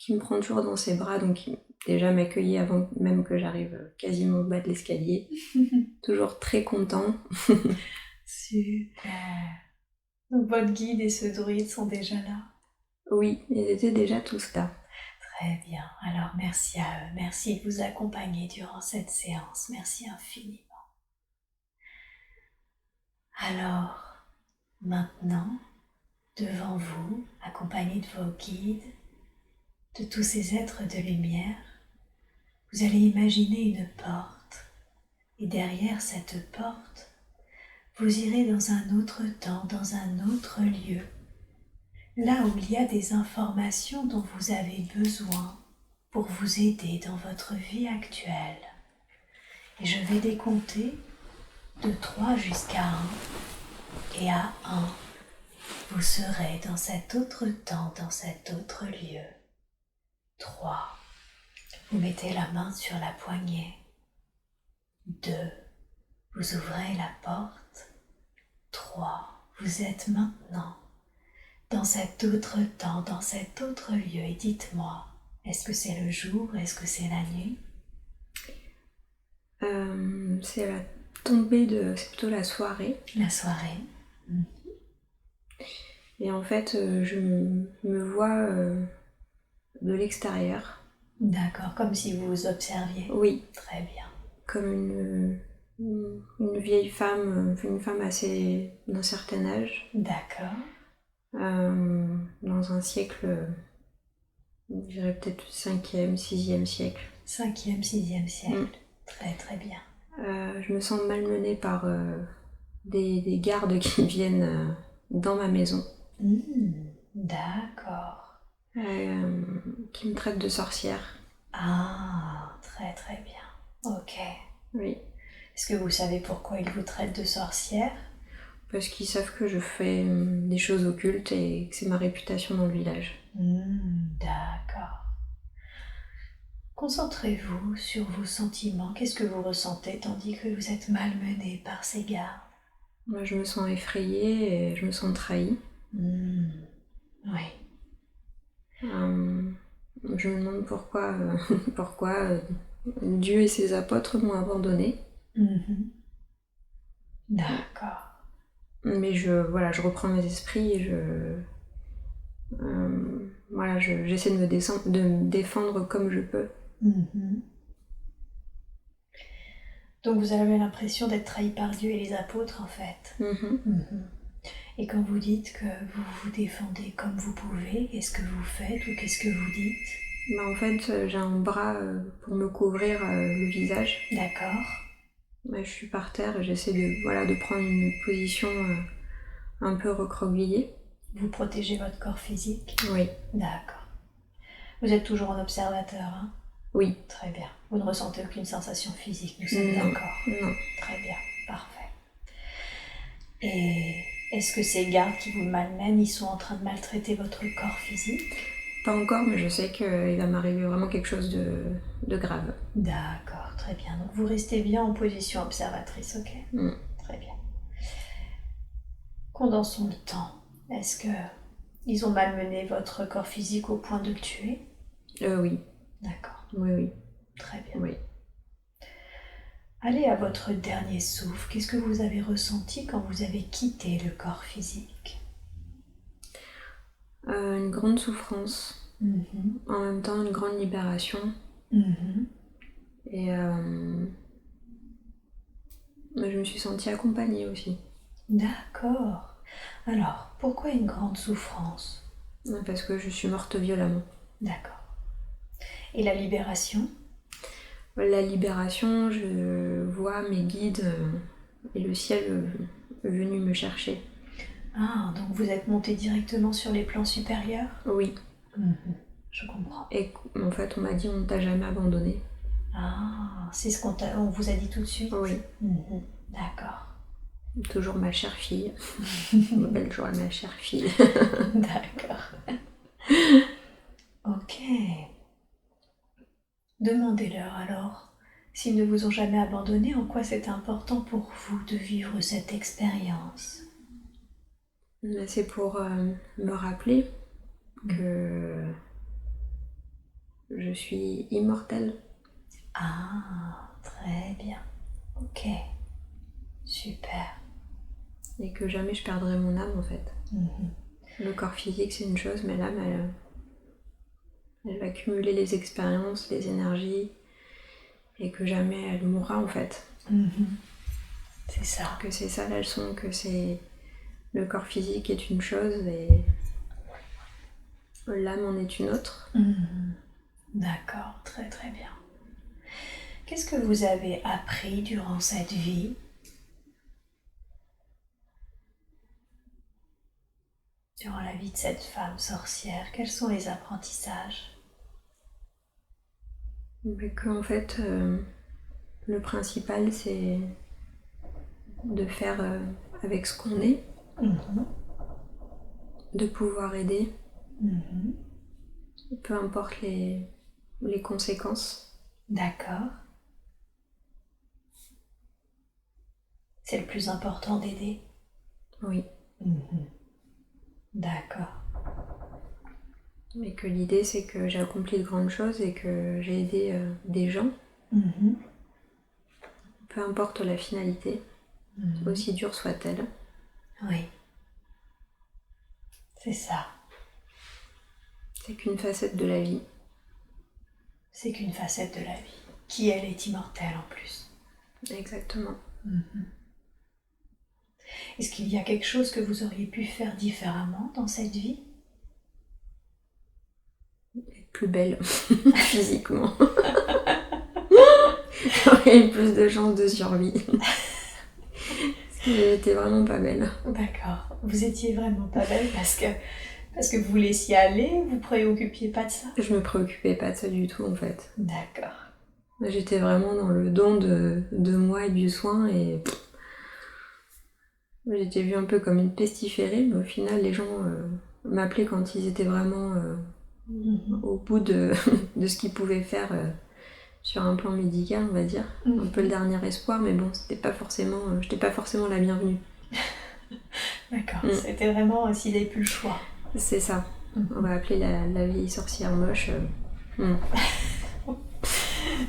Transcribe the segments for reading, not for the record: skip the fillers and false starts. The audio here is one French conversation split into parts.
qui me prend toujours dans ses bras, donc qui déjà m'accueillit avant même que j'arrive quasiment au bas de l'escalier. Toujours très content. Super. Donc votre guide et ce druide sont déjà là. Oui, ils étaient déjà tous là. Très bien. Alors merci à eux. Merci de vous accompagner durant cette séance. Merci infiniment. Alors, maintenant, devant vous, accompagné de vos guides, de tous ces êtres de lumière, vous allez imaginer une porte. Et derrière cette porte, vous irez dans un autre temps, dans un autre lieu, là où il y a des informations dont vous avez besoin pour vous aider dans votre vie actuelle. Et je vais décompter de 3 jusqu'à 1. Et à 1, vous serez dans cet autre temps, dans cet autre lieu. 3. Vous mettez la main sur la poignée. 2. Vous ouvrez la porte. 3. Vous êtes maintenant dans cet autre temps, dans cet autre lieu. Et dites-moi, est-ce que c'est le jour? Est-ce que c'est la nuit? C'est la tombée de... C'est plutôt la soirée. La soirée. Et en fait, je me vois de l'extérieur. D'accord, comme si vous vous observiez. Oui. Très bien. Comme une vieille femme, une femme assez d'un certain âge. D'accord. Dans un siècle, je dirais peut-être 5e, 6e siècle. 5e, 6e siècle. Très très bien. Je me sens malmenée par des gardes qui viennent dans ma maison. D'accord. Qui me traitent de sorcière. Ah, très très bien. Ok. Oui. Est-ce que vous savez pourquoi ils vous traitent de sorcière? Parce qu'ils savent que je fais des choses occultes et que c'est ma réputation dans le village. D'accord. Concentrez-vous sur vos sentiments. Qu'est-ce que vous ressentez tandis que vous êtes malmené par ces gardes? Moi, je me sens effrayée et je me sens trahie. Oui. Je me demande pourquoi Dieu et ses apôtres m'ont abandonnée. D'accord. Mais je reprends mes esprits et j'essaie de me défendre comme je peux. Donc vous avez l'impression d'être trahi par Dieu et les apôtres en fait. Et quand vous dites que vous vous défendez comme vous pouvez, qu'est-ce que vous faites ou qu'est-ce que vous dites? En fait, j'ai un bras pour me couvrir le visage. D'accord. Je suis par terre et j'essaie de prendre une position un peu recroquevillée. Vous protégez votre corps physique? Oui. D'accord. Vous êtes toujours en observateur, hein? Oui. Très bien. Vous ne ressentez aucune sensation physique, nous sommes d'accord? Non. Très bien, parfait. Et est-ce que ces gardes qui vous malmènent, ils sont en train de maltraiter votre corps physique? Pas encore, mais je sais qu'il va m'arriver vraiment quelque chose de grave. D'accord, très bien. Donc vous restez bien en position observatrice, ok? Très bien. Condensons le temps. Est-ce que ils ont malmené votre corps physique au point de le tuer? Oui. D'accord. Oui. Très bien. Oui. Allez à votre dernier souffle. Qu'est-ce que vous avez ressenti quand vous avez quitté le corps physique? Une grande souffrance. En même temps, une grande libération. Et je me suis sentie accompagnée aussi. D'accord. Alors, pourquoi une grande souffrance? Parce que je suis morte violemment. D'accord. Et la libération? La libération, je vois mes guides et le ciel venus me chercher. Ah, donc vous êtes monté directement sur les plans supérieurs? Oui. Je comprends. Et en fait, on m'a dit on ne t'a jamais abandonné. Ah, c'est ce on vous a dit tout de suite? Oui. D'accord. Toujours ma chère fille. On m'appelle toujours ma chère fille. D'accord. Ok. Demandez-leur alors, s'ils ne vous ont jamais abandonné, en quoi c'est important pour vous de vivre cette expérience? C'est pour me rappeler que je suis immortelle. Ah, très bien. Ok, super. Et que jamais je perdrai mon âme en fait. Le corps physique c'est une chose, mais l'âme elle va cumuler les expériences, les énergies, et que jamais elle mourra en fait. C'est ça. Que c'est ça la leçon, que c'est le corps physique est une chose et l'âme en est une autre. D'accord, très très bien. Qu'est-ce que vous avez appris durant cette vie? Durant la vie de cette femme sorcière, quels sont les apprentissages? Mais que en fait, le principal c'est de faire avec ce qu'on est, de pouvoir aider, peu importe les conséquences. D'accord. C'est le plus important d'aider? Oui. D'accord. Mais que l'idée c'est que j'ai accompli de grandes choses et que j'ai aidé des gens, peu importe la finalité, aussi dure soit-elle. Oui. C'est ça. C'est qu'une facette de la vie. C'est qu'une facette de la vie, qui elle est immortelle en plus. Exactement. Est-ce qu'il y a quelque chose que vous auriez pu faire différemment dans cette vie? Être plus belle, physiquement. J'aurais eu plus de chances de survie. Parce que j'étais vraiment pas belle. D'accord. Vous étiez vraiment pas belle parce que vous laissiez aller, vous préoccupiez pas de ça? Je me préoccupais pas de ça du tout en fait. D'accord. J'étais vraiment dans le don de moi et du soin et j'étais vue un peu comme une pestiférée, mais au final les gens m'appelaient quand ils étaient vraiment au bout de ce qu'ils pouvaient faire sur un plan médical, on va dire. Un peu le dernier espoir, mais bon, j'étais pas forcément la bienvenue. D'accord, c'était vraiment s'il n'avait plus le choix. C'est ça. On va appeler la vieille sorcière moche.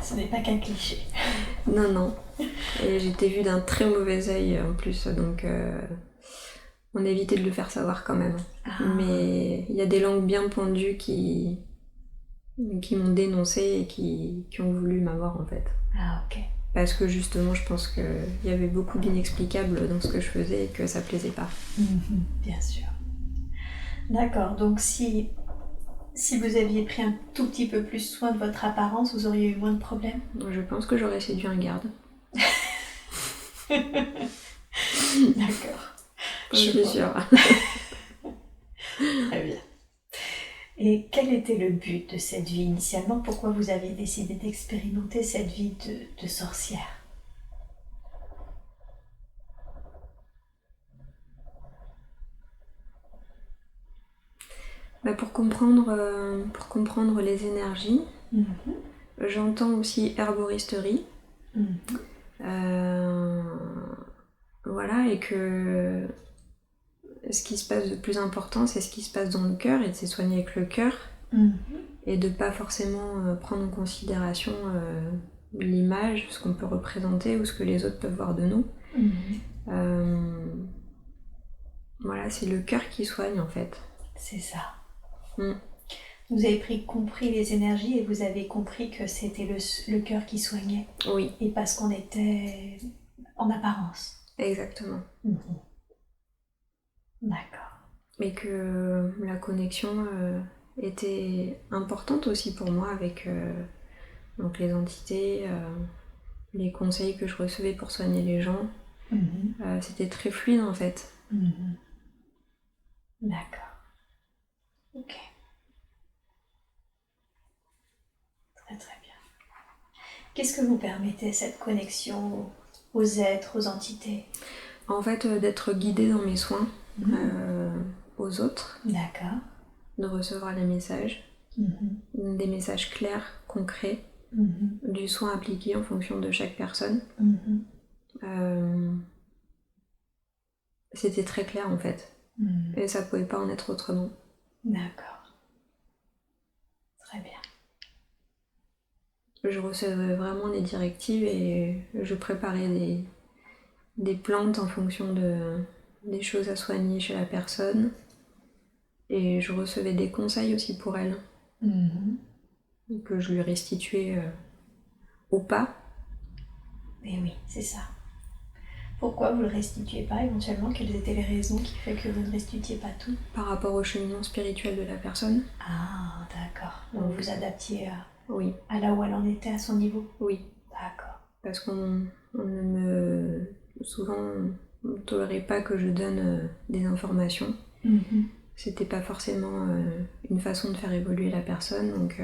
Ce n'est pas qu'un cliché. Non. Et j'étais vue d'un très mauvais œil en plus, donc on évitait de le faire savoir quand même. Mais il y a des langues bien pendues qui m'ont dénoncée et qui ont voulu m'avoir en fait. Ah, ok. Parce que justement, je pense qu'il y avait beaucoup d'inexplicables dans ce que je faisais et que ça plaisait pas. Bien sûr. D'accord, donc si vous aviez pris un tout petit peu plus soin de votre apparence, vous auriez eu moins de problèmes? Je pense que j'aurais séduit un garde. D'accord. Je suis sûre. Très bien. Et quel était le but de cette vie initialement? Pourquoi vous avez décidé d'expérimenter cette vie de sorcière? Pour comprendre les énergies, j'entends aussi herboristerie. Voilà, et que ce qui se passe de plus important, c'est ce qui se passe dans le cœur et de se soigner avec le cœur et de pas forcément prendre en considération l'image, ce qu'on peut représenter ou ce que les autres peuvent voir de nous. Voilà, c'est le cœur qui soigne en fait. C'est ça. Vous avez compris les énergies et vous avez compris que c'était le cœur qui soignait. Oui. Et parce qu'on était en apparence. Exactement. D'accord. Mais que la connexion était importante aussi pour moi avec donc les entités, les conseils que je recevais pour soigner les gens. C'était très fluide en fait. D'accord. Ok. Très très bien. Qu'est-ce que vous permettait cette connexion aux êtres, aux entités? En fait, d'être guidée dans mes soins aux autres. D'accord. De recevoir les messages. Des messages clairs, concrets. Du soin appliqué en fonction de chaque personne. C'était très clair en fait. Et ça pouvait pas en être autrement. D'accord. Très bien. je recevais vraiment des directives et je préparais des plantes en fonction des choses à soigner chez la personne. Et je recevais des conseils aussi pour elle, que je lui restituais au pas. Et oui, c'est ça. Pourquoi vous ne le restituez pas éventuellement? Quelles étaient les raisons qui font que vous ne restituiez pas tout? Par rapport au cheminement spirituel de la personne. Ah, d'accord. Donc vous adaptiez oui. à là où elle en était à son niveau? Oui. D'accord. Parce qu'on ne me... Souvent, on ne tolérait pas que je donne des informations. C'était pas forcément une façon de faire évoluer la personne, donc...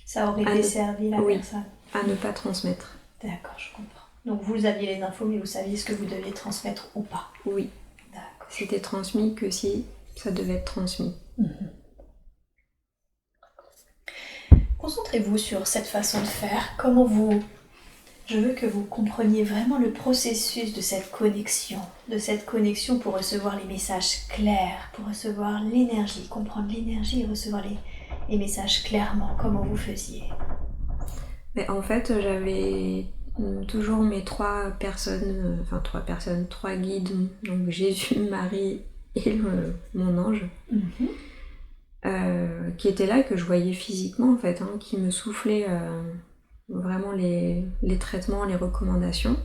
ça aurait desservi la personne. À ne pas transmettre. D'accord, je comprends. Donc vous aviez les infos, mais vous saviez ce que vous deviez transmettre ou pas? Oui. D'accord. C'était transmis que si ça devait être transmis. Concentrez-vous sur cette façon de faire. Je veux que vous compreniez vraiment le processus de cette connexion pour recevoir les messages clairs, pour recevoir l'énergie, comprendre l'énergie et recevoir les messages clairement. Comment vous faisiez? Mais en fait, j'avais toujours mes trois guides, donc Jésus, Marie et mon ange, qui étaient là, que je voyais physiquement en fait, qui me soufflaient vraiment les traitements, les recommandations.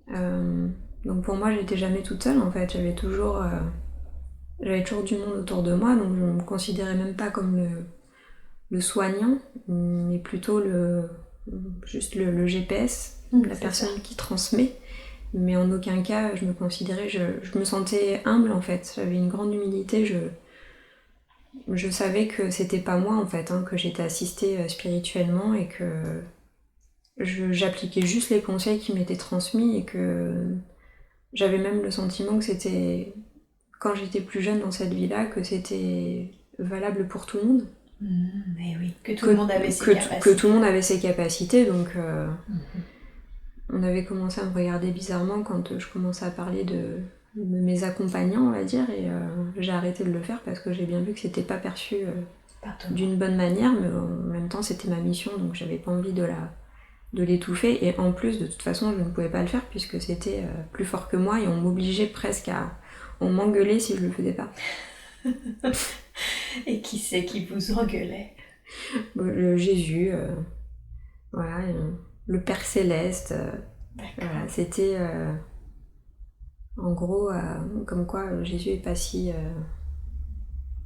Donc pour moi, j'étais jamais toute seule en fait, j'avais toujours du monde autour de moi, donc je me considérais même pas comme le soignant, mais plutôt juste le GPS, la personne qui transmet. Mais en aucun cas, je me considérais, je me sentais humble en fait. J'avais une grande humilité, je savais que c'était pas moi en fait, que j'étais assistée spirituellement et que j'appliquais juste les conseils qui m'étaient transmis et que j'avais même le sentiment que c'était, quand j'étais plus jeune dans cette vie-là, que c'était valable pour tout le monde. Mais oui, que tout le monde avait ses capacités. Que tout le monde avait ses capacités, donc on avait commencé à me regarder bizarrement quand je commençais à parler de mes accompagnants, on va dire, et j'ai arrêté de le faire parce que j'ai bien vu que c'était pas perçu d'une bonne manière, mais en même temps c'était ma mission, donc j'avais pas envie de l'étouffer, et en plus de toute façon je ne pouvais pas le faire puisque c'était plus fort que moi et on m'obligeait presque on m'engueulait si je le faisais pas. Et qui c'est qui vous engueulait? Le Jésus, voilà, le Père Céleste, voilà, c'était en gros comme quoi Jésus est pas si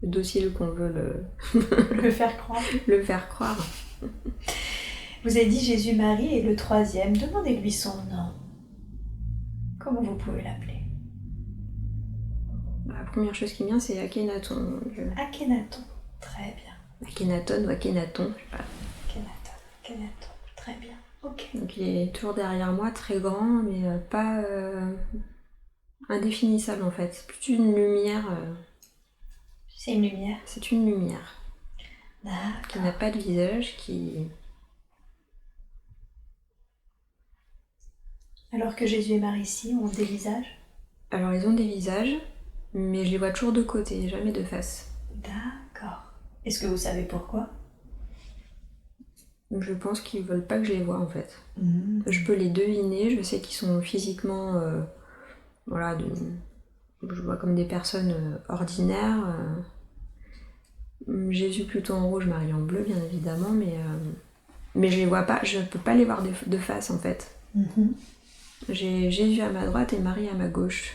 docile qu'on veut le faire croire. Le faire croire. Vous avez dit Jésus-Marie et le troisième, demandez-lui son nom. Comment vous pouvez l'appeler? La première chose qui vient, c'est Akhenaton. Akhenaton, très bien. Akhenaton ou Akhenaton, je sais pas. Akhenaton, très bien. Ok. Donc il est toujours derrière moi, très grand, mais pas indéfinissable en fait. C'est plutôt une lumière. C'est une lumière? C'est une lumière. D'accord. Qui n'a pas de visage, qui... Alors que Jésus et Marie ici ont des visages? Alors ils ont des visages, mais je les vois toujours de côté, jamais de face. D'accord. Est-ce que vous savez pourquoi? Je pense qu'ils veulent pas que je les voie en fait. Je peux les deviner, je sais qu'ils sont physiquement, voilà, je vois comme des personnes ordinaires. Jésus plutôt en rouge, Marie en bleu bien évidemment, mais je les vois pas, je peux pas les voir de face en fait. J'ai Jésus à ma droite et Marie à ma gauche.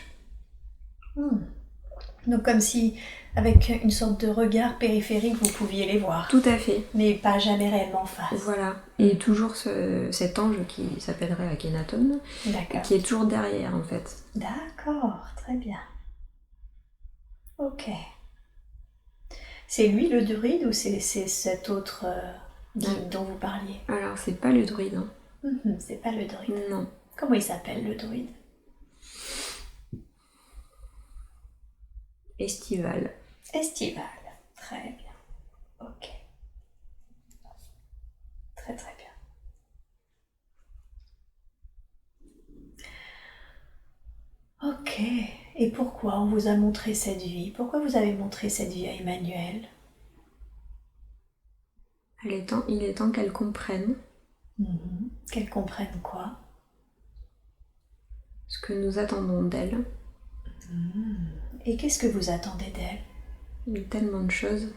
Donc comme si, avec une sorte de regard périphérique, vous pouviez les voir. Tout à fait. Mais pas jamais réellement en face. Voilà. Et toujours cet ange qui s'appellerait Akhenaton, qui est toujours derrière en fait. D'accord, très bien. Ok. C'est lui le druide ou c'est cet autre guide dont vous parliez? Alors c'est pas le druide. C'est pas le druide. Non. Comment il s'appelle le druide? Estival. Estival, très bien. Ok. Très très bien. Ok. Et pourquoi on vous a montré cette vie? Pourquoi vous avez montré cette vie à Emmanuel? Il est temps qu'elles comprennent. Qu'elles comprennent quoi? Ce que nous attendons d'elles. Et qu'est-ce que vous attendez d'elles? Il y a tellement de choses.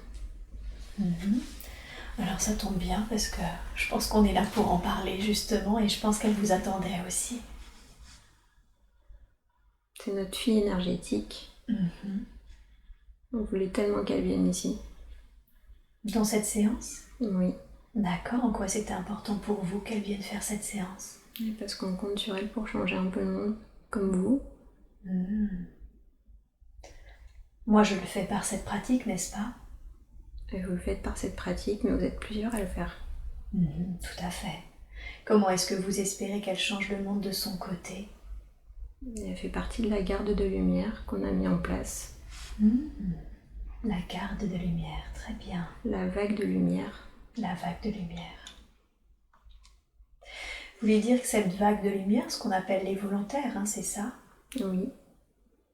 Alors ça tombe bien parce que je pense qu'on est là pour en parler justement et je pense qu'elle vous attendait aussi. C'est notre fille énergétique. On voulait tellement qu'elle vienne ici. Dans cette séance? Oui. D'accord, en quoi c'était important pour vous qu'elle vienne faire cette séance? Parce qu'on compte sur elle pour changer un peu le monde, comme vous. Moi je le fais par cette pratique, n'est-ce pas? Et vous le faites par cette pratique, mais vous êtes plusieurs à le faire. Tout à fait. Comment est-ce que vous espérez qu'elle change le monde de son côté? Elle fait partie de la garde de lumière qu'on a mis en place. La garde de lumière, très bien. La vague de lumière. La vague de lumière. Vous voulez dire que cette vague de lumière, ce qu'on appelle les volontaires, hein, c'est ça? Oui.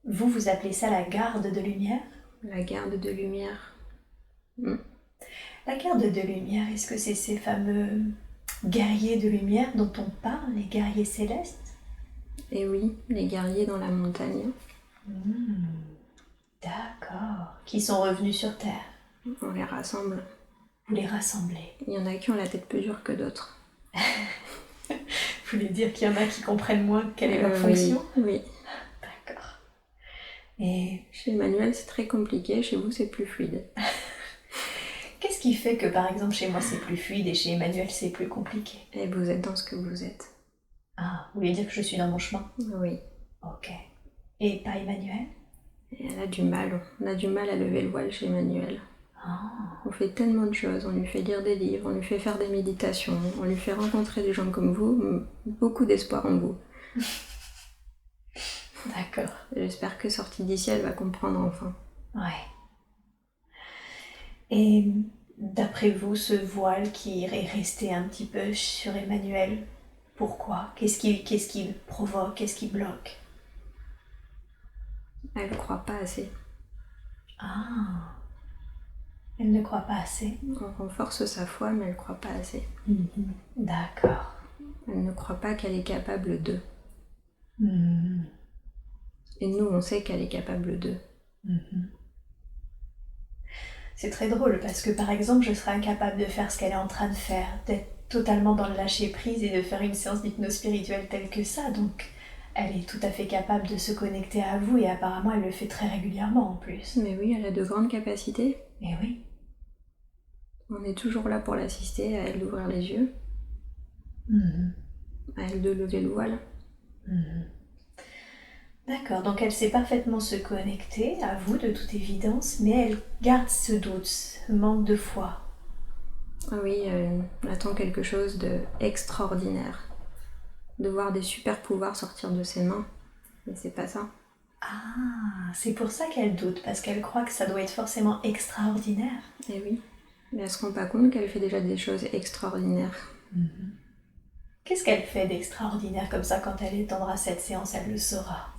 Vous appelez ça la garde de lumière? La garde de lumière. La garde de lumière, est-ce que c'est ces fameux guerriers de lumière dont on parle, les guerriers célestes? Et oui, les guerriers dans la montagne. D'accord. Qui sont revenus sur Terre? On les rassemble. Vous les rassemblez? Il y en a qui ont la tête plus dure que d'autres. Vous voulez dire qu'il y en a qui comprennent moins quelle est leur fonction? Oui. D'accord. Et chez Emmanuel, c'est très compliqué, chez vous, c'est plus fluide. Qu'est-ce qui fait que, par exemple, chez moi, c'est plus fluide et chez Emmanuel, c'est plus compliqué? Et vous êtes dans ce que vous êtes. Ah, vous voulez dire que je suis dans mon chemin? Oui. Ok. Et pas Emmanuel? Et elle a du mal. On a du mal à lever le voile chez Emmanuel. On fait tellement de choses, on lui fait lire des livres, on lui fait faire des méditations, on lui fait rencontrer des gens comme vous, beaucoup d'espoir en vous. D'accord. J'espère que sortie d'ici, elle va comprendre enfin. Ouais. Et d'après vous, ce voile qui est resté un petit peu sur Emmanuel, pourquoi? Qu'est-ce qui provoque? Qu'est-ce qui bloque? Elle ne croit pas assez. Ah. Elle ne croit pas assez. On renforce sa foi, mais elle ne croit pas assez. D'accord. Elle ne croit pas qu'elle est capable d'eux. Et nous, on sait qu'elle est capable d'eux. C'est très drôle parce que, par exemple, je serais incapable de faire ce qu'elle est en train de faire, d'être totalement dans le lâcher-prise et de faire une séance d'hypnose spirituelle telle que ça. Donc, elle est tout à fait capable de se connecter à vous et apparemment, elle le fait très régulièrement en plus. Mais oui, elle a de grandes capacités. Et oui. On est toujours là pour l'assister, à elle d'ouvrir les yeux, à elle de lever le voile. D'accord, donc elle sait parfaitement se connecter à vous de toute évidence, mais elle garde ce doute, ce manque de foi. Oui, elle attend quelque chose d'extraordinaire. De voir des super pouvoirs sortir de ses mains, mais c'est pas ça. Ah, c'est pour ça qu'elle doute, parce qu'elle croit que ça doit être forcément extraordinaire. Eh oui, mais elle se rend pas compte qu'elle fait déjà des choses extraordinaires. Qu'est-ce qu'elle fait d'extraordinaire comme ça quand elle étendra cette séance, elle le saura?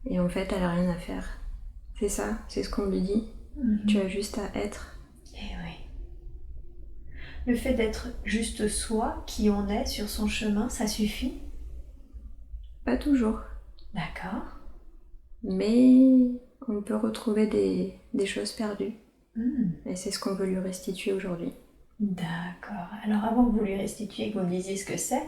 Et en fait, elle a rien à faire. C'est ça, c'est ce qu'on lui dit. Tu as juste à être. Eh oui. Le fait d'être juste soi, qui on est sur son chemin, ça suffit? Pas toujours. D'accord. Mais on peut retrouver des choses perdues. Et c'est ce qu'on veut lui restituer aujourd'hui. D'accord. Alors avant que vous lui restituiez, que vous me disiez ce que c'est,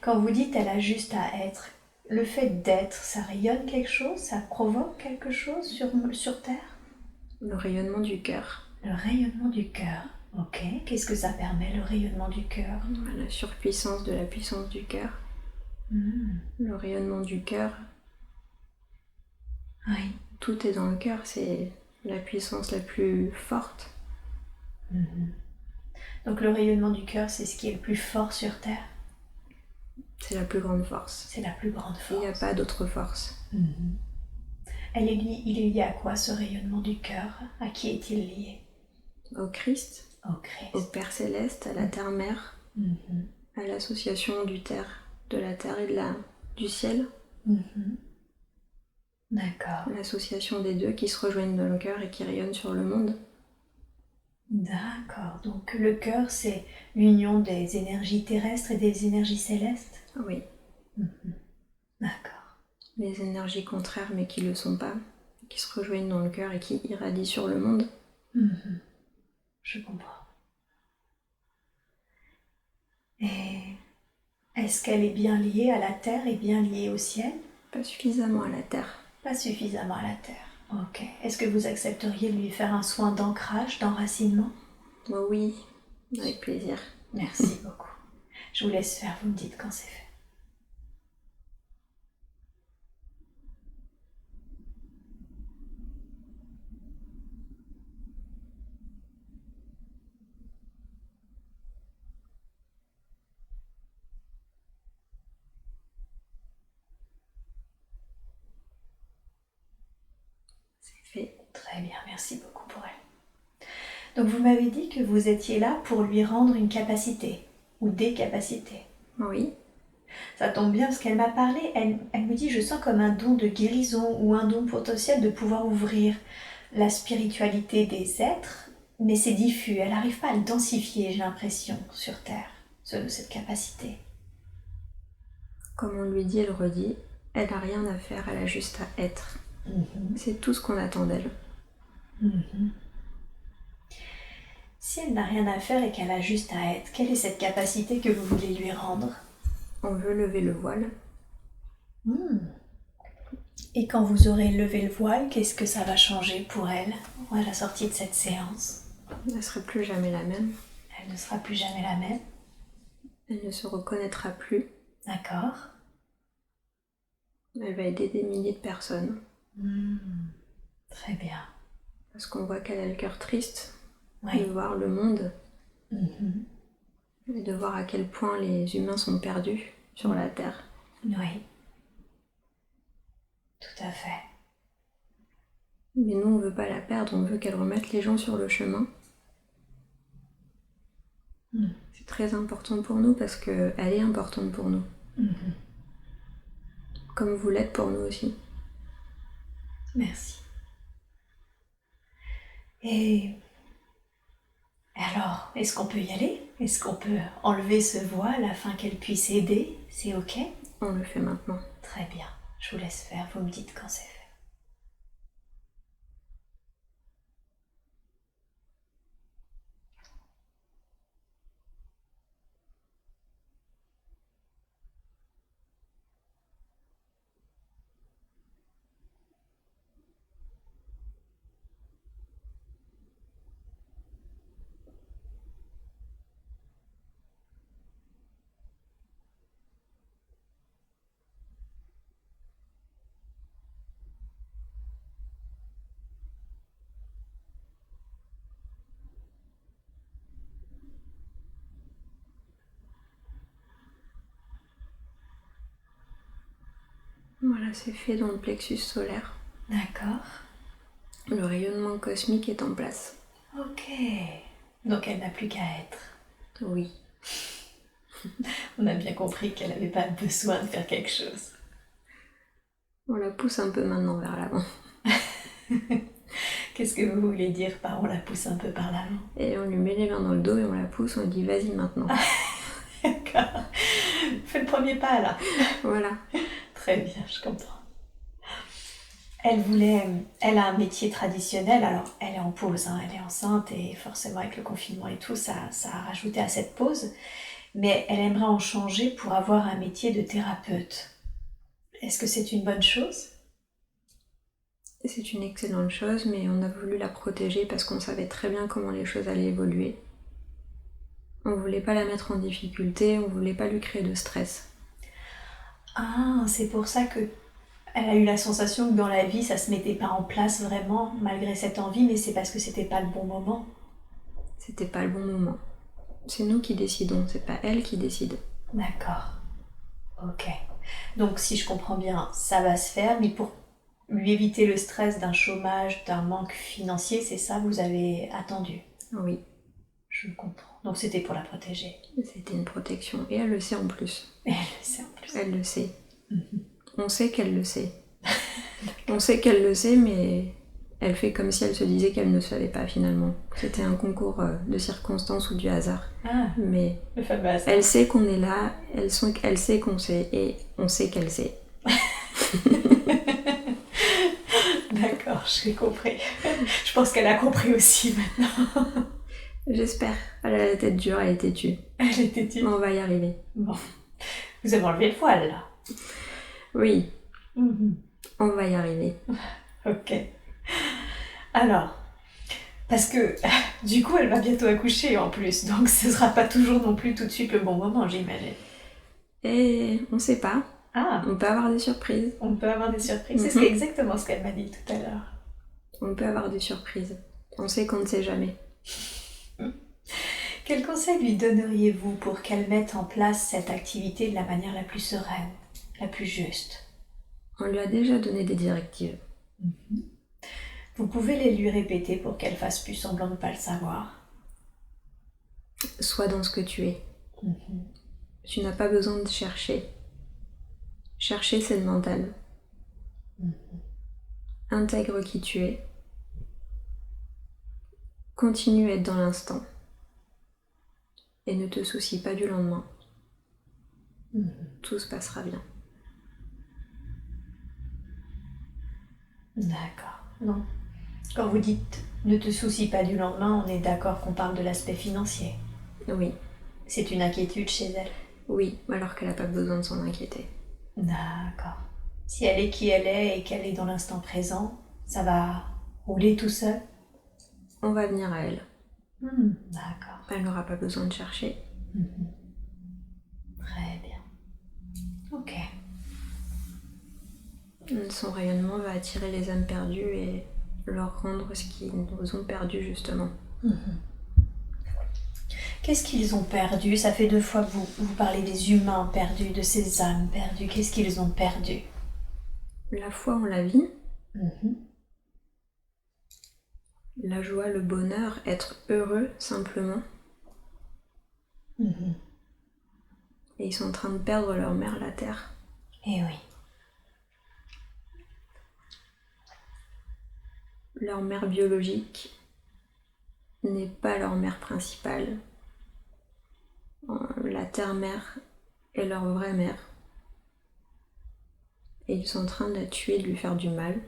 quand vous dites elle a juste à être, le fait d'être, ça rayonne quelque chose? Ça provoque quelque chose sur Terre? Le rayonnement du cœur. Le rayonnement du cœur. Ok. Qu'est-ce que ça permet, le rayonnement du cœur? La surpuissance de la puissance du cœur. Le rayonnement du cœur. Oui. Tout est dans le cœur, c'est la puissance la plus forte. Donc le rayonnement du cœur, c'est ce qui est le plus fort sur Terre? C'est la plus grande force. C'est la plus grande force. Il n'y a pas d'autre force. Il est lié à quoi, ce rayonnement du cœur? À qui est-il lié? Au Christ. Au Christ. Au Père Céleste, à la Terre-Mère, à l'association de la Terre et du ciel. D'accord. L'association des deux qui se rejoignent dans le cœur et qui rayonnent sur le monde. D'accord, donc le cœur, c'est l'union des énergies terrestres et des énergies célestes? Oui. D'accord. Les énergies contraires mais qui ne le sont pas, qui se rejoignent dans le cœur et qui irradient sur le monde. Je comprends. Et est-ce qu'elle est bien liée à la terre et bien liée au ciel? Pas suffisamment à la terre. Pas suffisamment à la terre. Ok. Est-ce que vous accepteriez de lui faire un soin d'ancrage, d'enracinement? Oui, avec plaisir. Merci beaucoup. Je vous laisse faire, vous me dites quand c'est fait. C'est fait. Très bien, merci beaucoup pour elle. Donc vous m'avez dit que vous étiez là pour lui rendre une capacité ou des capacités. Oui. Ça tombe bien parce qu'elle m'a parlé, elle me dit je sens comme un don de guérison ou un don potentiel de pouvoir ouvrir la spiritualité des êtres, mais c'est diffus, elle n'arrive pas à le densifier, j'ai l'impression, sur Terre, cette capacité. Comme on lui dit, elle redit, elle n'a rien à faire, elle a juste à être. C'est tout ce qu'on attend d'elle. Si elle n'a rien à faire et qu'elle a juste à être, quelle est cette capacité que vous voulez lui rendre? On veut lever le voile. Et quand vous aurez levé le voile, qu'est-ce que ça va changer pour elle à la sortie de cette séance? Elle ne sera plus jamais la même. Elle ne sera plus jamais la même. Elle ne se reconnaîtra plus. D'accord. Elle va aider des milliers de personnes. Très bien. Parce qu'on voit qu'elle a le cœur triste Oui. de voir le monde et de voir à quel point les humains sont perdus sur la Terre. Oui. Tout à fait. Mais nous, on veut pas la perdre, on veut qu'elle remette les gens sur le chemin. C'est très important pour nous parce qu'elle est importante pour nous. Comme vous l'êtes pour nous aussi. Merci. Et alors, est-ce qu'on peut y aller? Est-ce qu'on peut enlever ce voile afin qu'elle puisse aider? C'est ok? On le fait maintenant. Très bien. Je vous laisse faire, vous me dites quand c'est fait. Voilà, c'est fait dans le plexus solaire. D'accord. Le rayonnement cosmique est en place. Ok. Donc elle n'a plus qu'à être. Oui. On a bien compris qu'elle n'avait pas besoin de faire quelque chose. On la pousse un peu maintenant vers l'avant. Qu'est-ce que vous voulez dire par on la pousse un peu par l'avant? Et on lui met les mains dans le dos et on la pousse, on dit vas-y maintenant. D'accord. Fais le premier pas là. Voilà. Très bien, je comprends. Elle a un métier traditionnel, alors elle est en pause, hein, elle est enceinte et forcément avec le confinement et tout, ça a rajouté à cette pause. Mais elle aimerait en changer pour avoir un métier de thérapeute. Est-ce que c'est une bonne chose? C'est une excellente chose, mais on a voulu la protéger parce qu'on savait très bien comment les choses allaient évoluer. On voulait pas la mettre en difficulté, on voulait pas lui créer de stress. Ah, c'est pour ça que elle a eu la sensation que dans la vie, ça se mettait pas en place vraiment, malgré cette envie, mais c'est parce que c'était pas le bon moment. C'était pas le bon moment. C'est nous qui décidons, c'est pas elle qui décide. D'accord. Ok. Donc si je comprends bien, ça va se faire, mais pour lui éviter le stress d'un chômage, d'un manque financier, c'est ça vous avez attendu? Oui. Je comprends. Donc c'était pour la protéger. C'était une protection. Et elle le sait en plus. Et elle le sait en plus. Elle le sait. On sait qu'elle le sait. On sait qu'elle le sait, mais Elle fait comme si elle se disait qu'elle ne savait pas finalement. C'était un concours de circonstances ou du hasard. Ah, mais le fameux hasard. Elle sait qu'on est là, elle sait qu'on sait, et on sait qu'elle sait. D'accord, j'ai compris. Je pense qu'elle a compris aussi maintenant. J'espère. Elle a la tête dure, elle est têtue. Elle est têtue. On va y arriver. Bon. Vous avez enlevé le voile, là. Oui. On va y arriver. Ok. Alors, parce que du coup, elle va bientôt accoucher en plus, donc ce sera pas toujours non plus tout de suite le bon moment, j'imagine. Et on sait pas. Ah, On peut avoir des surprises. on peut avoir des surprises. C'est exactement ce qu'elle m'a dit tout à l'heure. On peut avoir des surprises. On sait qu'on ne sait jamais. Quel conseil lui donneriez-vous pour qu'elle mette en place cette activité de la manière la plus sereine, la plus juste? On lui a déjà donné des directives. Vous pouvez les lui répéter pour qu'elle fasse plus semblant de ne pas le savoir. Sois dans ce que tu es. Tu n'as pas besoin de chercher. Chercher, c'est le mental. Intègre qui tu es. Continue à être dans l'instant. Et ne te soucie pas du lendemain. Tout se passera bien. D'accord. Non. Quand vous dites ne te soucie pas du lendemain, on est d'accord qu'on parle de l'aspect financier. Oui. C'est une inquiétude chez elle. Oui, alors qu'elle n'a pas besoin de s'en inquiéter. D'accord. Si elle est qui elle est et qu'elle est dans l'instant présent, ça va rouler tout seul? On va venir à elle. D'accord. Elle n'aura pas besoin de chercher. Très bien. Ok. Son rayonnement va attirer les âmes perdues et leur rendre ce qu'ils nous ont perdu justement. Qu'est-ce qu'ils ont perdu? Ça fait 2 fois que vous parlez des humains perdus, de ces âmes perdues. Qu'est-ce qu'ils ont perdu? La foi en la vie, la joie, le bonheur, être heureux simplement. Et ils sont en train de perdre leur mère, la terre. Eh oui. Leur mère biologique n'est pas leur mère principale. La terre-mère est leur vraie mère. Et ils sont en train de la tuer, de lui faire du mal.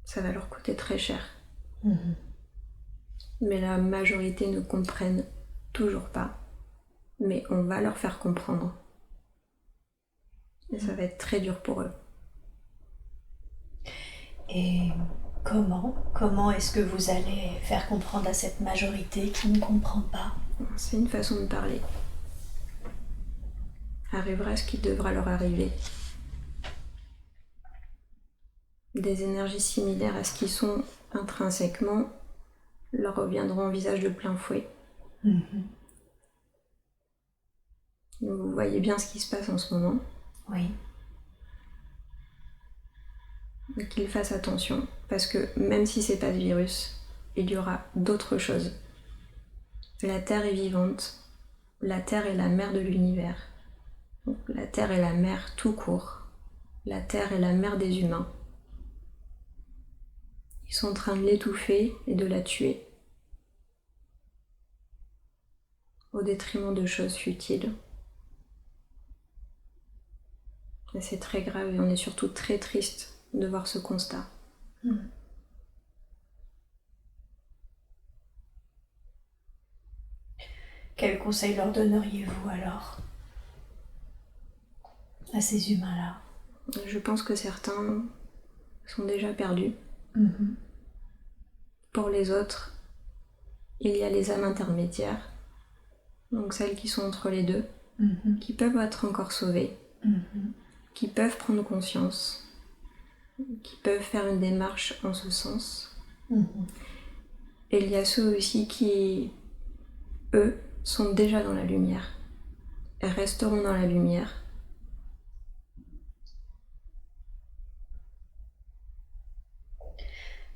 Ça va leur coûter très cher. Mais la majorité ne comprennent toujours pas. Mais on va leur faire comprendre. Et ça va être très dur pour eux. Et comment est-ce que vous allez faire comprendre à cette majorité qui ne comprend pas? C'est une façon de parler. Arrivera ce qui devra leur arriver. Des énergies similaires à ce qui sont intrinsèquement leur reviendront au visage de plein fouet. Vous voyez bien ce qui se passe en ce moment. Oui. Qu'ils fassent attention, parce que même si c'est pas le virus, il y aura d'autres choses. La Terre est vivante, la Terre est la mère de l'univers. Donc, la Terre est la mère tout court, la Terre est la mère des humains. Ils sont en train de l'étouffer et de la tuer, au détriment de choses futiles. Et c'est très grave et on est surtout très triste de voir ce constat. Quel conseil leur donneriez-vous alors à ces humains-là? Je pense que certains sont déjà perdus. Pour les autres, il y a les âmes intermédiaires, donc celles qui sont entre les deux, qui peuvent être encore sauvées, qui peuvent prendre conscience, qui peuvent faire une démarche en ce sens. Et il y a ceux aussi qui, eux, sont déjà dans la lumière et resteront dans la lumière.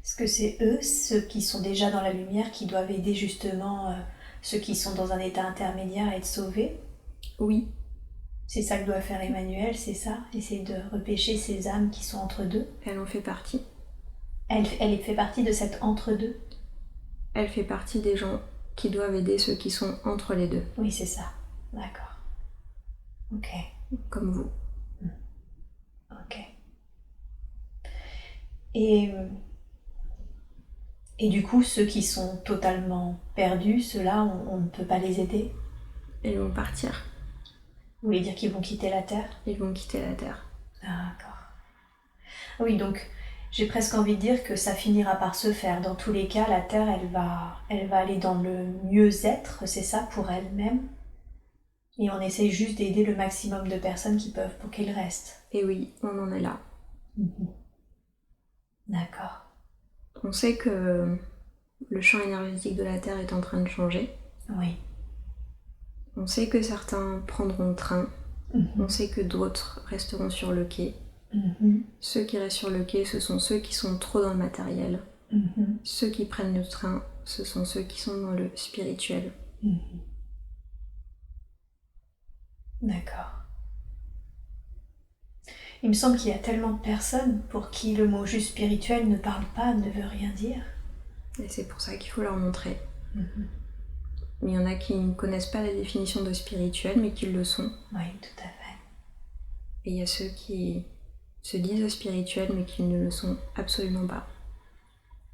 Est-ce que c'est eux, ceux qui sont déjà dans la lumière, qui doivent aider justement ceux qui sont dans un état intermédiaire à être sauvés? Oui. C'est ça que doit faire Emmanuelle, c'est ça? Essayer de repêcher ces âmes qui sont entre deux. Elle en fait partie. Elle fait partie de cet entre-deux. Elle fait partie des gens qui doivent aider ceux qui sont entre les deux. Oui, c'est ça. D'accord. Ok. Comme vous. Ok. Et du coup, ceux qui sont totalement perdus, ceux-là, on ne peut pas les aider? Ils vont partir. Vous voulez dire qu'ils vont quitter la Terre? Ils vont quitter la Terre. D'accord. Oui, donc j'ai presque envie de dire que ça finira par se faire. Dans tous les cas, la Terre, elle va aller dans le mieux-être, c'est ça, pour elle-même. Et on essaye juste d'aider le maximum de personnes qui peuvent pour qu'ils restent. Et oui, on en est là. D'accord. On sait que le champ énergétique de la Terre est en train de changer. Oui. On sait que certains prendront le train. On sait que d'autres resteront sur le quai. Ceux qui restent sur le quai, ce sont ceux qui sont trop dans le matériel. Ceux qui prennent le train, ce sont ceux qui sont dans le spirituel. D'accord. Il me semble qu'il y a tellement de personnes pour qui le mot juste spirituel ne parle pas, ne veut rien dire. Et c'est pour ça qu'il faut leur montrer. Il y en a qui ne connaissent pas la définition de spirituel, mais qui le sont. Oui, tout à fait. Et il y a ceux qui se disent spirituels, mais qui ne le sont absolument pas.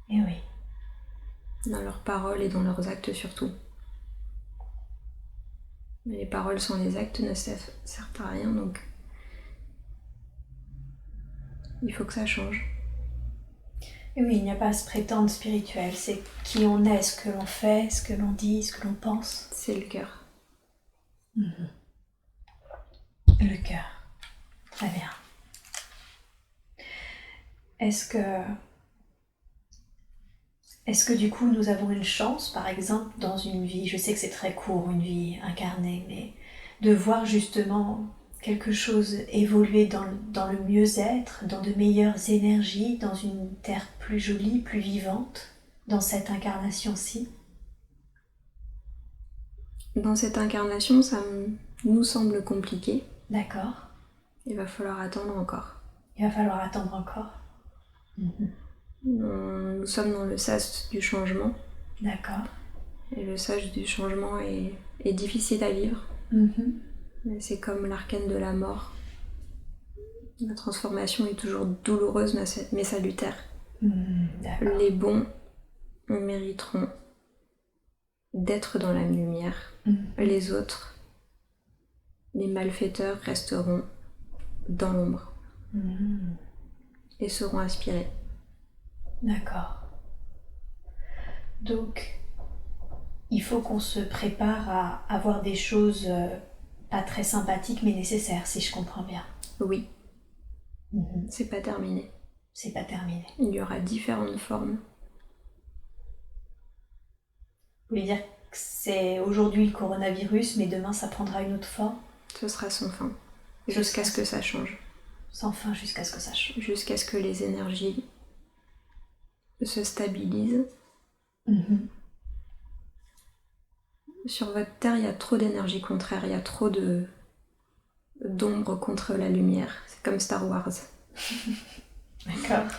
Et oui. Dans leurs paroles et dans leurs actes surtout. Mais les paroles sans les actes ne servent à rien, donc il faut que ça change. Et oui, il n'y a pas à se prétendre spirituel, c'est qui on est, ce que l'on fait, ce que l'on dit, ce que l'on pense. C'est le cœur. Le cœur. Très bien. Est-ce que du coup nous avons une chance, par exemple, dans une vie, je sais que c'est très court, une vie incarnée, mais de voir justement quelque chose évoluer dans le mieux-être, dans de meilleures énergies, dans une terre plus jolie, plus vivante, dans cette incarnation-ci? Dans cette incarnation, ça nous semble compliqué. D'accord. Il va falloir attendre encore. Il va falloir attendre encore. Nous sommes dans le sas du changement. D'accord. Et le sas du changement est difficile à vivre. Mais c'est comme l'arcane de la mort. La transformation est toujours douloureuse mais salutaire. Les bons mériteront d'être dans la lumière. Les autres, les malfaiteurs, resteront dans l'ombre et seront aspirés. D'accord. Donc, il faut qu'on se prépare à avoir des choses pas très sympathiques mais nécessaires, si je comprends bien. Oui. C'est pas terminé. C'est pas terminé. Il y aura différentes formes. Vous voulez dire que c'est aujourd'hui le coronavirus, mais demain ça prendra une autre forme? Ce sera sans fin. Jusqu'à ce que ça change. Sans fin, jusqu'à ce que ça change. Jusqu'à ce que les énergies se stabilisent. Sur votre terre, il y a trop d'énergie contraire, il y a trop d'ombre contre la lumière. C'est comme Star Wars. D'accord.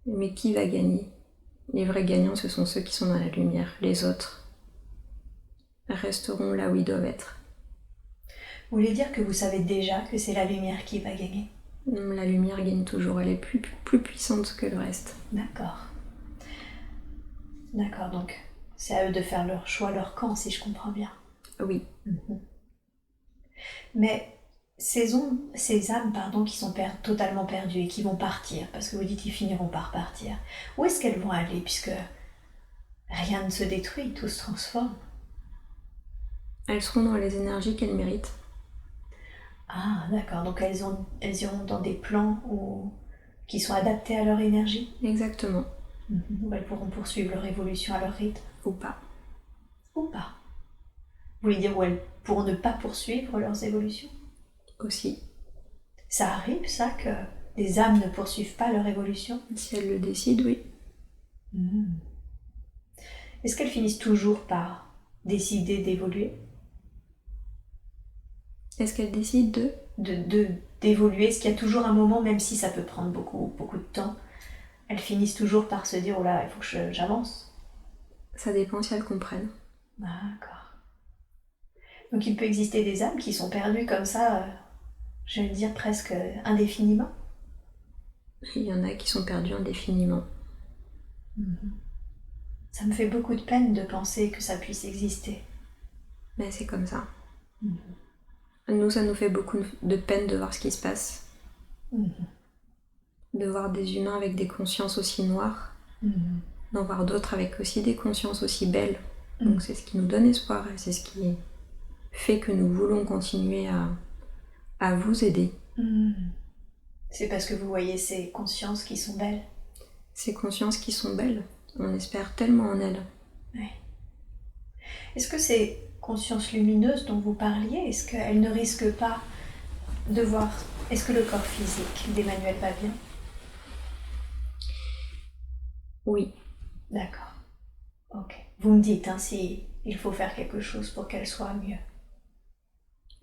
Mais qui va gagner? Les vrais gagnants, ce sont ceux qui sont dans la lumière. Les autres resteront là où ils doivent être. Vous voulez dire que vous savez déjà que c'est la lumière qui va gagner? Non, la lumière gagne toujours, elle est plus puissante que le reste. D'accord. D'accord, donc c'est à eux de faire leur choix, leur camp, si je comprends bien. Oui. Mais ces âmes, qui sont totalement perdues et qui vont partir, parce que vous dites qu'ils finiront par partir, où est-ce qu'elles vont aller, puisque rien ne se détruit, tout se transforme? Elles seront dans les énergies qu'elles méritent. Ah, d'accord, donc elles iront dans des plans qui sont adaptés à leur énergie? Exactement. Où elles pourront poursuivre leur évolution à leur rythme? Ou pas. Ou pas. Vous voulez dire où elles pourront ne pas poursuivre leurs évolutions? Aussi. Ça arrive, ça, que des âmes ne poursuivent pas leur évolution? Si elles le décident, oui. Est-ce qu'elles finissent toujours par décider d'évoluer? Est-ce qu'elle décide d'évoluer? Est-ce qu'il y a toujours un moment, même si ça peut prendre beaucoup, beaucoup de temps, elles finissent toujours par se dire « Oh là, il faut que j'avance ». Ça dépend si elles comprennent. D'accord. Donc il peut exister des âmes qui sont perdues comme ça, je vais dire presque indéfiniment. Il y en a qui sont perdus indéfiniment. Ça me fait beaucoup de peine de penser que ça puisse exister. Mais c'est comme ça. Nous, ça nous fait beaucoup de peine de voir ce qui se passe. De voir des humains avec des consciences aussi noires. D'en voir d'autres avec aussi des consciences aussi belles. Donc c'est ce qui nous donne espoir et c'est ce qui fait que nous voulons continuer à vous aider. C'est parce que vous voyez ces consciences qui sont belles. Ces consciences qui sont belles, on espère tellement en elles. Ouais. Est-ce que ces consciences lumineuses dont vous parliez, est-ce qu'elles ne risquent pas de voir... Est-ce que le corps physique d'Emmanuel va bien? Oui. D'accord. Ok. Vous me dites si il faut faire quelque chose pour qu'elle soit mieux.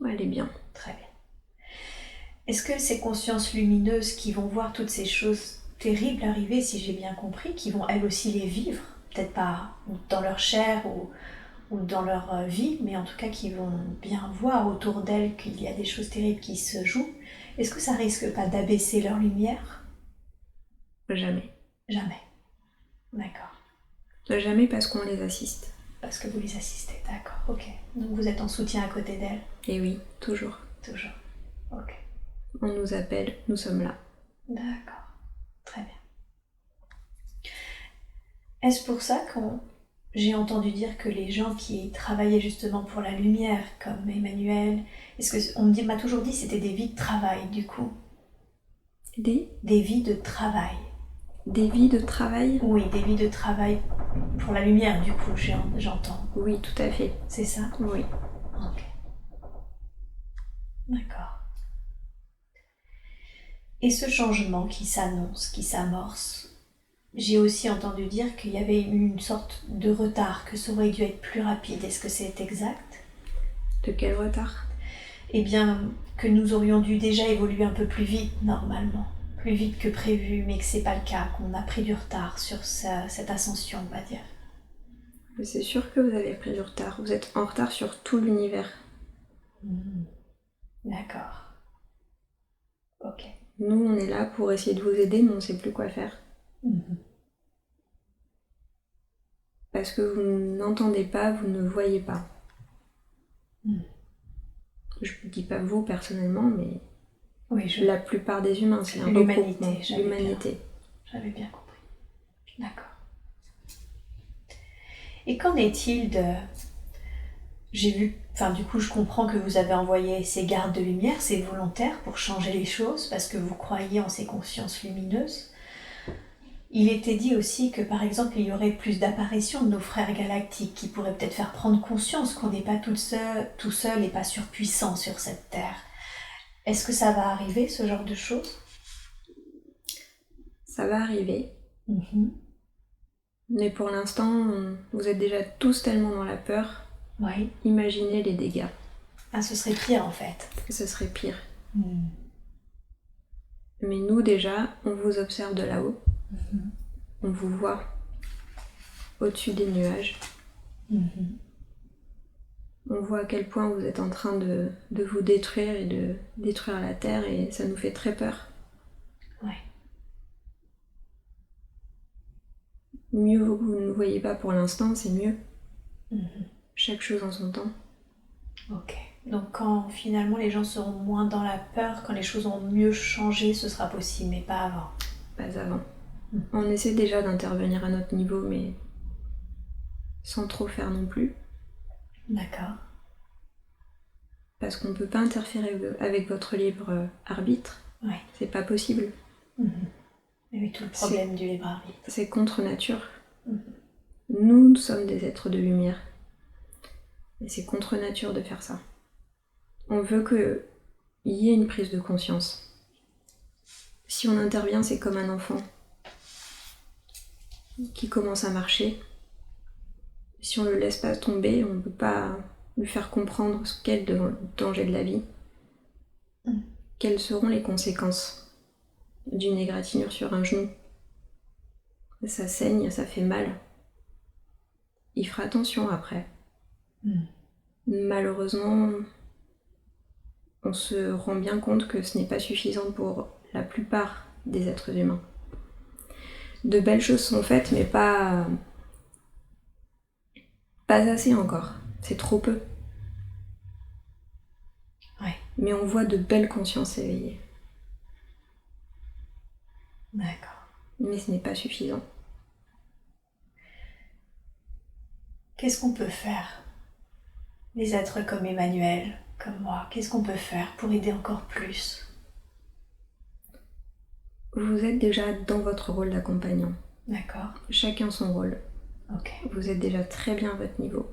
Elle est bien. Très bien. Est-ce que ces consciences lumineuses qui vont voir toutes ces choses terribles arriver, si j'ai bien compris, qui vont elles aussi les vivre, peut-être pas dans leur chair ou dans leur vie, mais en tout cas qui vont bien voir autour d'elles qu'il y a des choses terribles qui se jouent, est-ce que ça risque pas d'abaisser leur lumière? Jamais. Jamais. D'accord. Jamais parce qu'on les assiste. Parce que vous les assistez, d'accord, ok. Donc vous êtes en soutien à côté d'elles? Et oui, toujours. Toujours, ok. On nous appelle, nous sommes là. D'accord, très bien. Est-ce pour ça j'ai entendu dire que les gens qui travaillaient justement pour la lumière, comme Emmanuel, m'a toujours dit que c'était des vies de travail du coup? Des vies de travail. Des vies de travail? Oui, des vies de travail pour la lumière du coup, j'entends. Oui, tout à fait. C'est ça? Oui. Ok. D'accord. Et ce changement qui s'annonce, qui s'amorce, j'ai aussi entendu dire qu'il y avait une sorte de retard, que ça aurait dû être plus rapide. Est-ce que c'est exact? De quel retard? Eh bien, que nous aurions dû déjà évoluer un peu plus vite, normalement. Plus vite que prévu, mais que c'est pas le cas, qu'on a pris du retard sur cette ascension, on va dire. Mais c'est sûr que vous avez pris du retard. Vous êtes en retard sur tout l'univers. D'accord. Ok. Nous, on est là pour essayer de vous aider, mais on ne sait plus quoi faire. Parce que vous n'entendez pas, vous ne voyez pas. Je ne dis pas vous personnellement, mais oui, la plupart des humains, c'est un regroupement. L'humanité. J'avais bien compris. D'accord. Et qu'en est-il de... J'ai vu... du coup, je comprends que vous avez envoyé ces gardes de lumière, ces volontaires, pour changer les choses, parce que vous croyez en ces consciences lumineuses. Il était dit aussi que, par exemple, il y aurait plus d'apparitions de nos frères galactiques qui pourraient peut-être faire prendre conscience qu'on n'est pas tout seul et pas surpuissant sur cette Terre. Est-ce que ça va arriver, ce genre de choses? Ça va arriver. Mais pour l'instant, vous êtes déjà tous tellement dans la peur. Oui. Imaginez les dégâts. Ah, ce serait pire en fait. Ce serait pire. Mais nous déjà, on vous observe de là-haut. On vous voit au-dessus des nuages. On voit à quel point vous êtes en train de vous détruire et de détruire la Terre et ça nous fait très peur. Ouais. Mieux vous ne voyez pas pour l'instant, c'est mieux. Chaque chose en son temps. Ok. Donc quand finalement les gens seront moins dans la peur, quand les choses ont mieux changé, ce sera possible, mais pas avant. Pas avant. On essaie déjà d'intervenir à notre niveau, mais sans trop faire non plus. D'accord. Parce qu'on ne peut pas interférer avec votre libre arbitre. Ouais. C'est pas possible. Mais oui, tout le problème du libre arbitre. C'est contre nature. Nous sommes des êtres de lumière. Et c'est contre nature de faire ça. On veut qu'il y ait une prise de conscience. Si on intervient, c'est comme un enfant qui commence à marcher. Si on le laisse pas tomber, on ne peut pas lui faire comprendre ce qu'est le danger de la vie. quelles seront les conséquences d'une égratignure sur un genou. Ça saigne, ça fait mal. Il fera attention après. Malheureusement, on se rend bien compte que ce n'est pas suffisant pour la plupart des êtres humains. De belles choses sont faites, mais pas assez encore. C'est trop peu. Ouais. Mais on voit de belles consciences éveillées. D'accord. Mais ce n'est pas suffisant. Qu'est-ce qu'on peut faire, les êtres comme Emmanuel, comme moi, qu'est-ce qu'on peut faire pour aider encore plus? Vous êtes déjà dans votre rôle d'accompagnant. D'accord. Chacun son rôle. Ok. Vous êtes déjà très bien à votre niveau.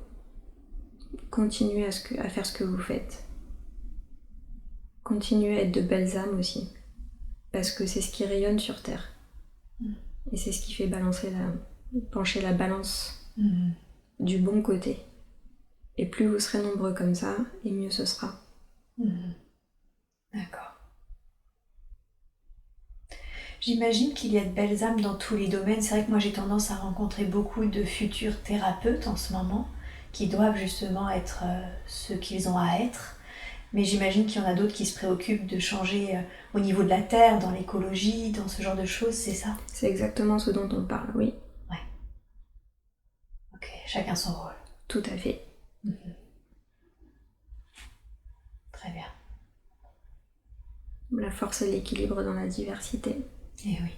Continuez à faire ce que vous faites. Continuez à être de belles âmes aussi. Parce que c'est ce qui rayonne sur Terre. Et c'est ce qui fait pencher la balance du bon côté. Et plus vous serez nombreux comme ça, et mieux ce sera. D'accord. J'imagine qu'il y a de belles âmes dans tous les domaines. C'est vrai que moi j'ai tendance à rencontrer beaucoup de futurs thérapeutes en ce moment qui doivent justement être ceux qu'ils ont à être. Mais j'imagine qu'il y en a d'autres qui se préoccupent de changer au niveau de la Terre, dans l'écologie, dans ce genre de choses, c'est ça? C'est exactement ce dont on parle, oui. Ouais. Ok, chacun son rôle. Tout à fait. Très bien. La force et l'équilibre dans la diversité. Eh oui.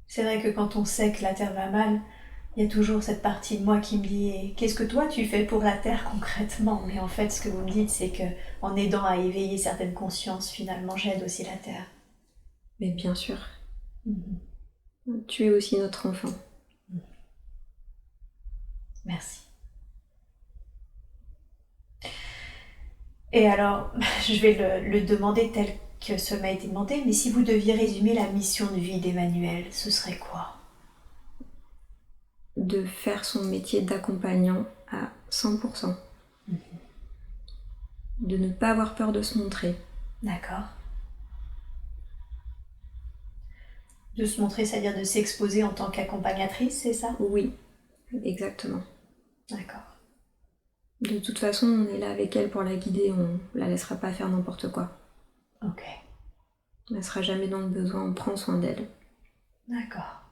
C'est vrai que quand on sait que la Terre va mal, il y a toujours cette partie de moi qui me dit « Qu'est-ce que toi tu fais pour la Terre concrètement ?» Mais en fait, ce que vous me dites, c'est qu'en aidant à éveiller certaines consciences, finalement, j'aide aussi la Terre. Mais bien sûr. Tu es aussi notre enfant. Merci. Et alors, je vais le demander tel que ce m'a été demandé, mais si vous deviez résumer la mission de vie d'Emmanuel, ce serait quoi? De faire son métier d'accompagnant à 100%. De ne pas avoir peur de se montrer. D'accord. De se montrer, c'est-à-dire de s'exposer en tant qu'accompagnatrice, c'est ça? Oui, exactement. D'accord. De toute façon, on est là avec elle pour la guider, on la laissera pas faire n'importe quoi. Ok. Elle sera jamais dans le besoin, on prend soin d'elle. D'accord.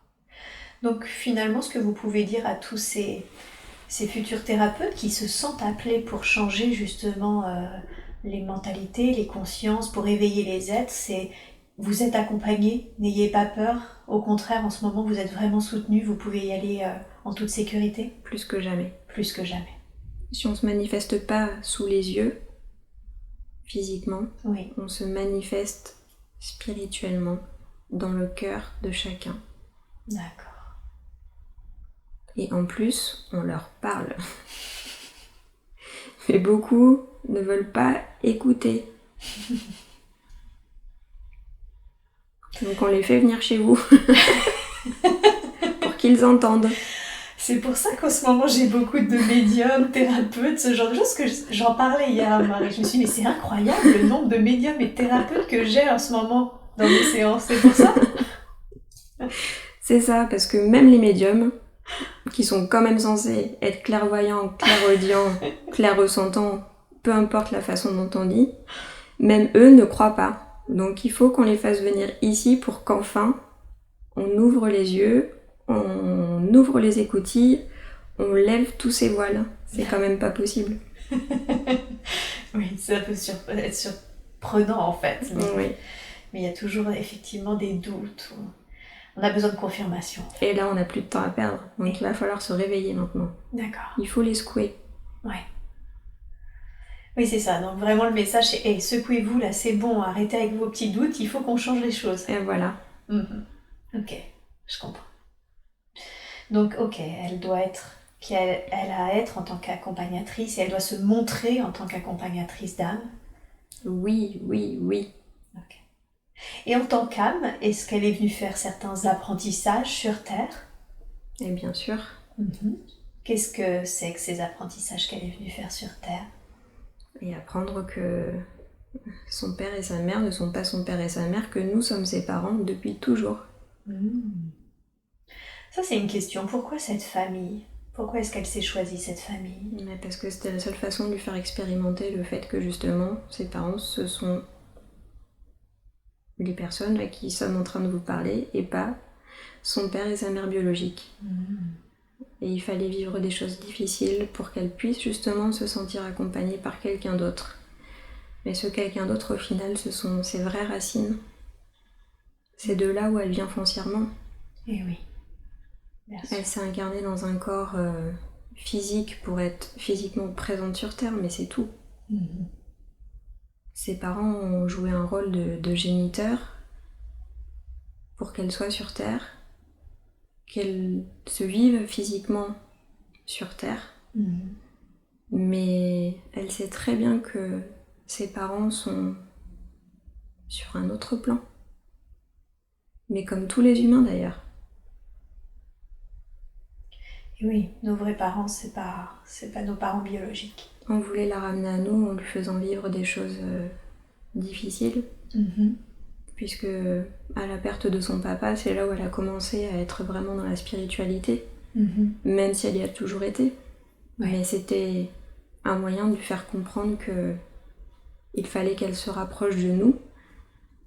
Donc finalement, ce que vous pouvez dire à tous ces futurs thérapeutes qui se sentent appelés pour changer justement les mentalités, les consciences, pour éveiller les êtres, c'est vous êtes accompagnés, n'ayez pas peur. Au contraire, en ce moment, vous êtes vraiment soutenus, vous pouvez y aller en toute sécurité. Plus que jamais. Plus que jamais. Si on se manifeste pas sous les yeux, physiquement, oui. On se manifeste spirituellement dans le cœur de chacun. D'accord. Et en plus, on leur parle. Mais beaucoup ne veulent pas écouter. Donc on les fait venir chez vous pour qu'ils entendent. C'est pour ça qu'en ce moment j'ai beaucoup de médiums, thérapeutes, ce genre de choses, que j'en parlais hier à Marie. Je me suis dit mais c'est incroyable le nombre de médiums et thérapeutes que j'ai en ce moment dans mes séances, c'est pour ça? C'est ça, parce que même les médiums, qui sont quand même censés être clairvoyants, clairaudients, clairsentants, peu importe la façon dont on dit, même eux ne croient pas. Donc il faut qu'on les fasse venir ici pour qu'enfin on ouvre les yeux, on ouvre les écoutilles, on lève tous ces voiles. C'est quand même pas possible. Oui, ça peut être surprenant en fait. Oui. Mais il y a toujours effectivement des doutes. On a besoin de confirmation. Et là, on n'a plus de temps à perdre. Donc il va falloir se réveiller maintenant. D'accord. Il faut les secouer. Ouais. Oui, c'est ça. Donc vraiment le message c'est hey, secouez-vous là, c'est bon, arrêtez avec vos petits doutes, il faut qu'on change les choses. Et voilà. Ok, je comprends. Donc ok, elle a à être en tant qu'accompagnatrice et elle doit se montrer en tant qu'accompagnatrice d'âme. Oui. Ok. Et en tant qu'âme, est-ce qu'elle est venue faire certains apprentissages sur Terre? Et bien sûr. Qu'est-ce que c'est que ces apprentissages qu'elle est venue faire sur Terre? Et apprendre que Son père et sa mère ne sont pas son père et sa mère, que nous sommes ses parents depuis toujours. Ça, c'est une question. Pourquoi cette famille? Pourquoi est-ce qu'elle s'est choisie, cette famille? Mais parce que c'était la seule façon de lui faire expérimenter le fait que justement, ses parents, ce sont les personnes à qui sommes en train de vous parler et pas son père et sa mère biologiques. Et il fallait vivre des choses difficiles pour qu'elle puisse justement se sentir accompagnée par quelqu'un d'autre. Mais ce quelqu'un d'autre, au final, ce sont ses vraies racines. C'est de là où elle vient foncièrement. Eh oui. Elle s'est incarnée dans un corps physique pour être physiquement présente sur Terre, mais c'est tout. Ses parents ont joué un rôle de géniteur pour qu'elle soit sur Terre, qu'elle se vive physiquement sur Terre, mais elle sait très bien que ses parents sont sur un autre plan. Mais comme tous les humains d'ailleurs. Et oui, nos vrais parents, c'est pas nos parents biologiques. On voulait la ramener à nous en lui faisant vivre des choses difficiles. Puisque à la perte de son papa, c'est là où elle a commencé à être vraiment dans la spiritualité, même si elle y a toujours été. Mais c'était un moyen de lui faire comprendre que il fallait qu'elle se rapproche de nous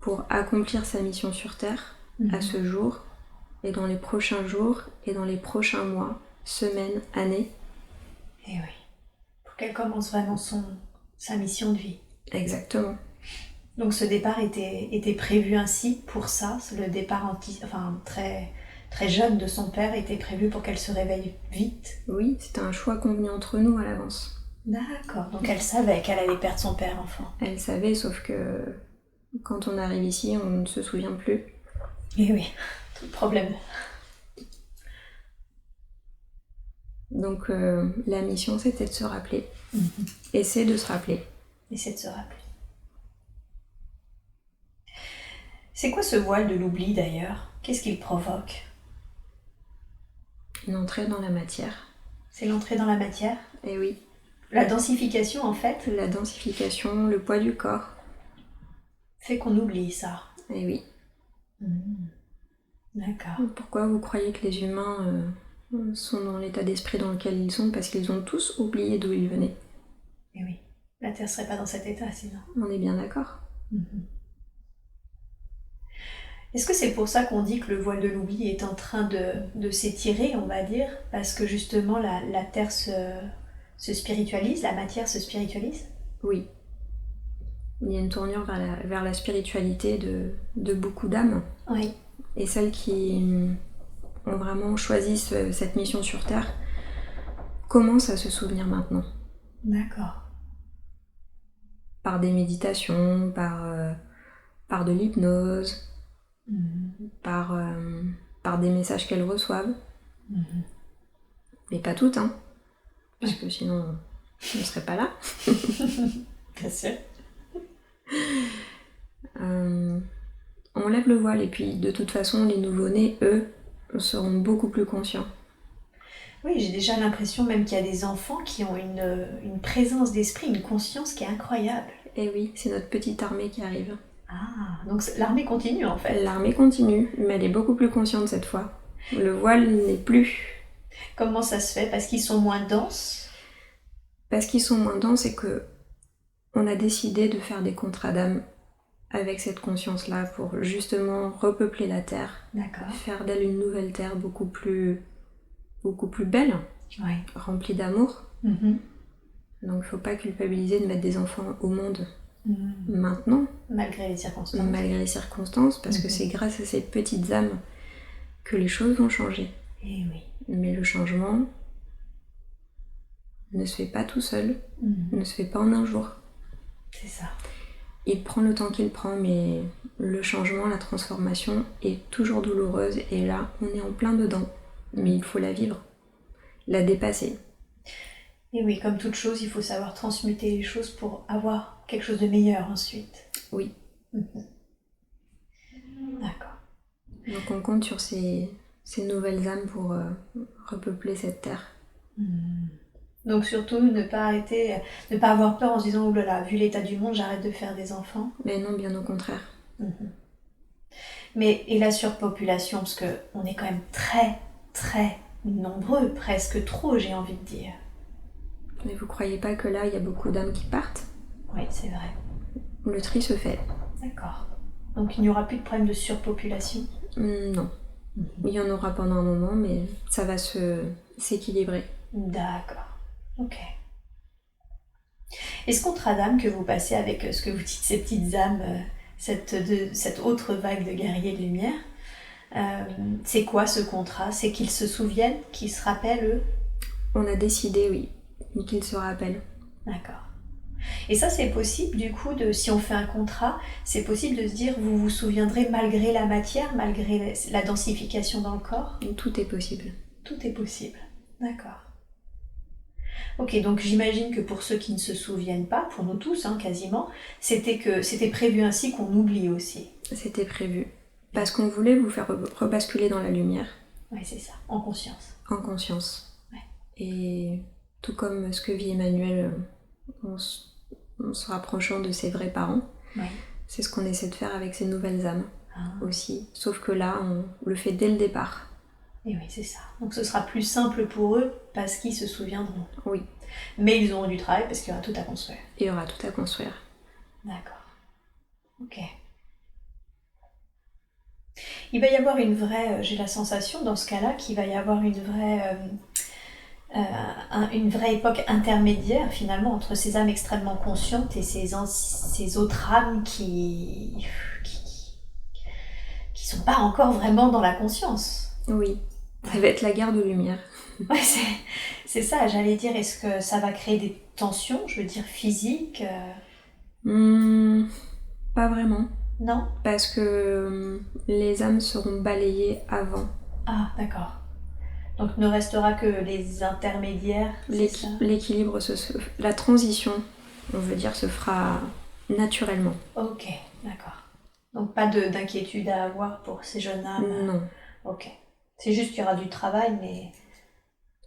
pour accomplir sa mission sur Terre à ce jour, et dans les prochains jours, et dans les prochains mois, semaines, années. Et oui, pour qu'elle commence vraiment sa mission de vie. Exactement. Donc ce départ était prévu ainsi pour ça, le départ très, très jeune de son père était prévu pour qu'elle se réveille vite. Oui, c'était un choix convenu entre nous à l'avance. D'accord, donc elle savait qu'elle allait perdre son père enfant. Elle savait, sauf que quand on arrive ici, on ne se souvient plus. Et oui, tout le problème. Donc la mission, c'était de se rappeler. Essayer de se rappeler. Essayer de se rappeler. C'est quoi ce voile de l'oubli d'ailleurs? Qu'est-ce qu'il provoque? Une entrée dans la matière. C'est l'entrée dans la matière? Eh oui. La densification en fait? La densification, le poids du corps. Fait qu'on oublie ça. Eh oui. D'accord. Pourquoi vous croyez que les humains sont dans l'état d'esprit dans lequel ils sont? Parce qu'ils ont tous oublié d'où ils venaient. Eh oui. La Terre serait pas dans cet état sinon. On est bien d'accord. Est-ce que c'est pour ça qu'on dit que le voile de l'oubli est en train de s'étirer, on va dire, parce que justement la Terre se spiritualise, la matière se spiritualise? Oui. Il y a une tournure vers la spiritualité de beaucoup d'âmes. Oui. Et celles qui ont vraiment choisi cette mission sur Terre commencent à se souvenir maintenant. D'accord. Par des méditations, par de l'hypnose, par des messages qu'elles reçoivent. Mais pas toutes, hein. Parce que sinon, on ne serait pas là. Bien sûr. On lève le voile et puis de toute façon, les nouveau-nés, eux, seront beaucoup plus conscients. Oui, j'ai déjà l'impression même qu'il y a des enfants qui ont une présence d'esprit, une conscience qui est incroyable. Et oui, c'est notre petite armée qui arrive. Ah, donc l'armée continue en fait. L'armée continue, mais elle est beaucoup plus consciente cette fois. Le voile n'est plus. Comment ça se fait? Parce qu'ils sont moins denses? Parce qu'ils sont moins denses et que on a décidé de faire des contrats d'âme avec cette conscience-là pour justement repeupler la Terre. D'accord. Faire d'elle une nouvelle Terre beaucoup plus belle, remplie d'amour. Donc faut pas culpabiliser de mettre des enfants au monde maintenant. Malgré les circonstances. Malgré les circonstances, parce que c'est grâce à ces petites âmes que les choses vont changer. Et oui. Mais le changement ne se fait pas tout seul, ne se fait pas en un jour. C'est ça. Il prend le temps qu'il prend, mais le changement, la transformation est toujours douloureuse, et là, on est en plein dedans. Mais il faut la vivre, la dépasser. Et oui, comme toute chose, il faut savoir transmuter les choses pour avoir quelque chose de meilleur ensuite. Oui. D'accord. Donc on compte sur ces nouvelles âmes pour repeupler cette terre. Donc surtout ne pas arrêter, ne pas avoir peur en se disant oh là là, vu l'état du monde, j'arrête de faire des enfants. Mais non, bien au contraire. Mais et la surpopulation, parce que on est quand même très très nombreux, presque trop, j'ai envie de dire. Mais vous croyez pas que là, il y a beaucoup d'âmes qui partent? Oui, c'est vrai. Le tri se fait. D'accord. Donc il n'y aura plus de problème de surpopulation? Non. Il y en aura pendant un moment, mais ça va s'équilibrer. D'accord. Ok. Et ce contrat d'âme que vous passez avec ce que vous dites, ces petites âmes, cette autre vague de guerriers de lumière, c'est quoi ce contrat? C'est qu'ils se souviennent, qu'ils se rappellent eux? On a décidé, oui, qu'ils se rappellent. D'accord. Et ça, c'est possible, du coup, si on fait un contrat, c'est possible de se dire, vous vous souviendrez malgré la matière, malgré la densification dans le corps? Tout est possible. Tout est possible. D'accord. Ok, donc j'imagine que pour ceux qui ne se souviennent pas, pour nous tous, quasiment, c'était prévu ainsi qu'on oublie aussi. C'était prévu. Parce qu'on voulait vous faire rebasculer dans la lumière. Oui, c'est ça, en conscience. En conscience. Ouais. Et tout comme ce que vit Emmanuel en se rapprochant de ses vrais parents, c'est ce qu'on essaie de faire avec ces nouvelles âmes aussi. Sauf que là, on le fait dès le départ. Et oui, c'est ça. Donc ce sera plus simple pour eux parce qu'ils se souviendront. Oui. Mais ils auront du travail parce qu'il y aura tout à construire. Il y aura tout à construire. D'accord. Ok. Il va y avoir une vraie, j'ai la sensation dans ce cas-là qu'il va y avoir une vraie époque intermédiaire finalement entre ces âmes extrêmement conscientes et ces autres âmes qui sont pas encore vraiment dans la conscience. Oui, ça va être la guerre de lumière. Ouais, c'est ça, j'allais dire, est-ce que ça va créer des tensions, je veux dire physiques? Pas vraiment. Non? Parce que les âmes seront balayées avant. Ah, d'accord. Donc ne restera que les intermédiaires, l'équilibre, la transition, on veut dire, se fera naturellement. Ok, d'accord. Donc pas d'inquiétude à avoir pour ces jeunes âmes? Non. Ok. C'est juste qu'il y aura du travail, mais...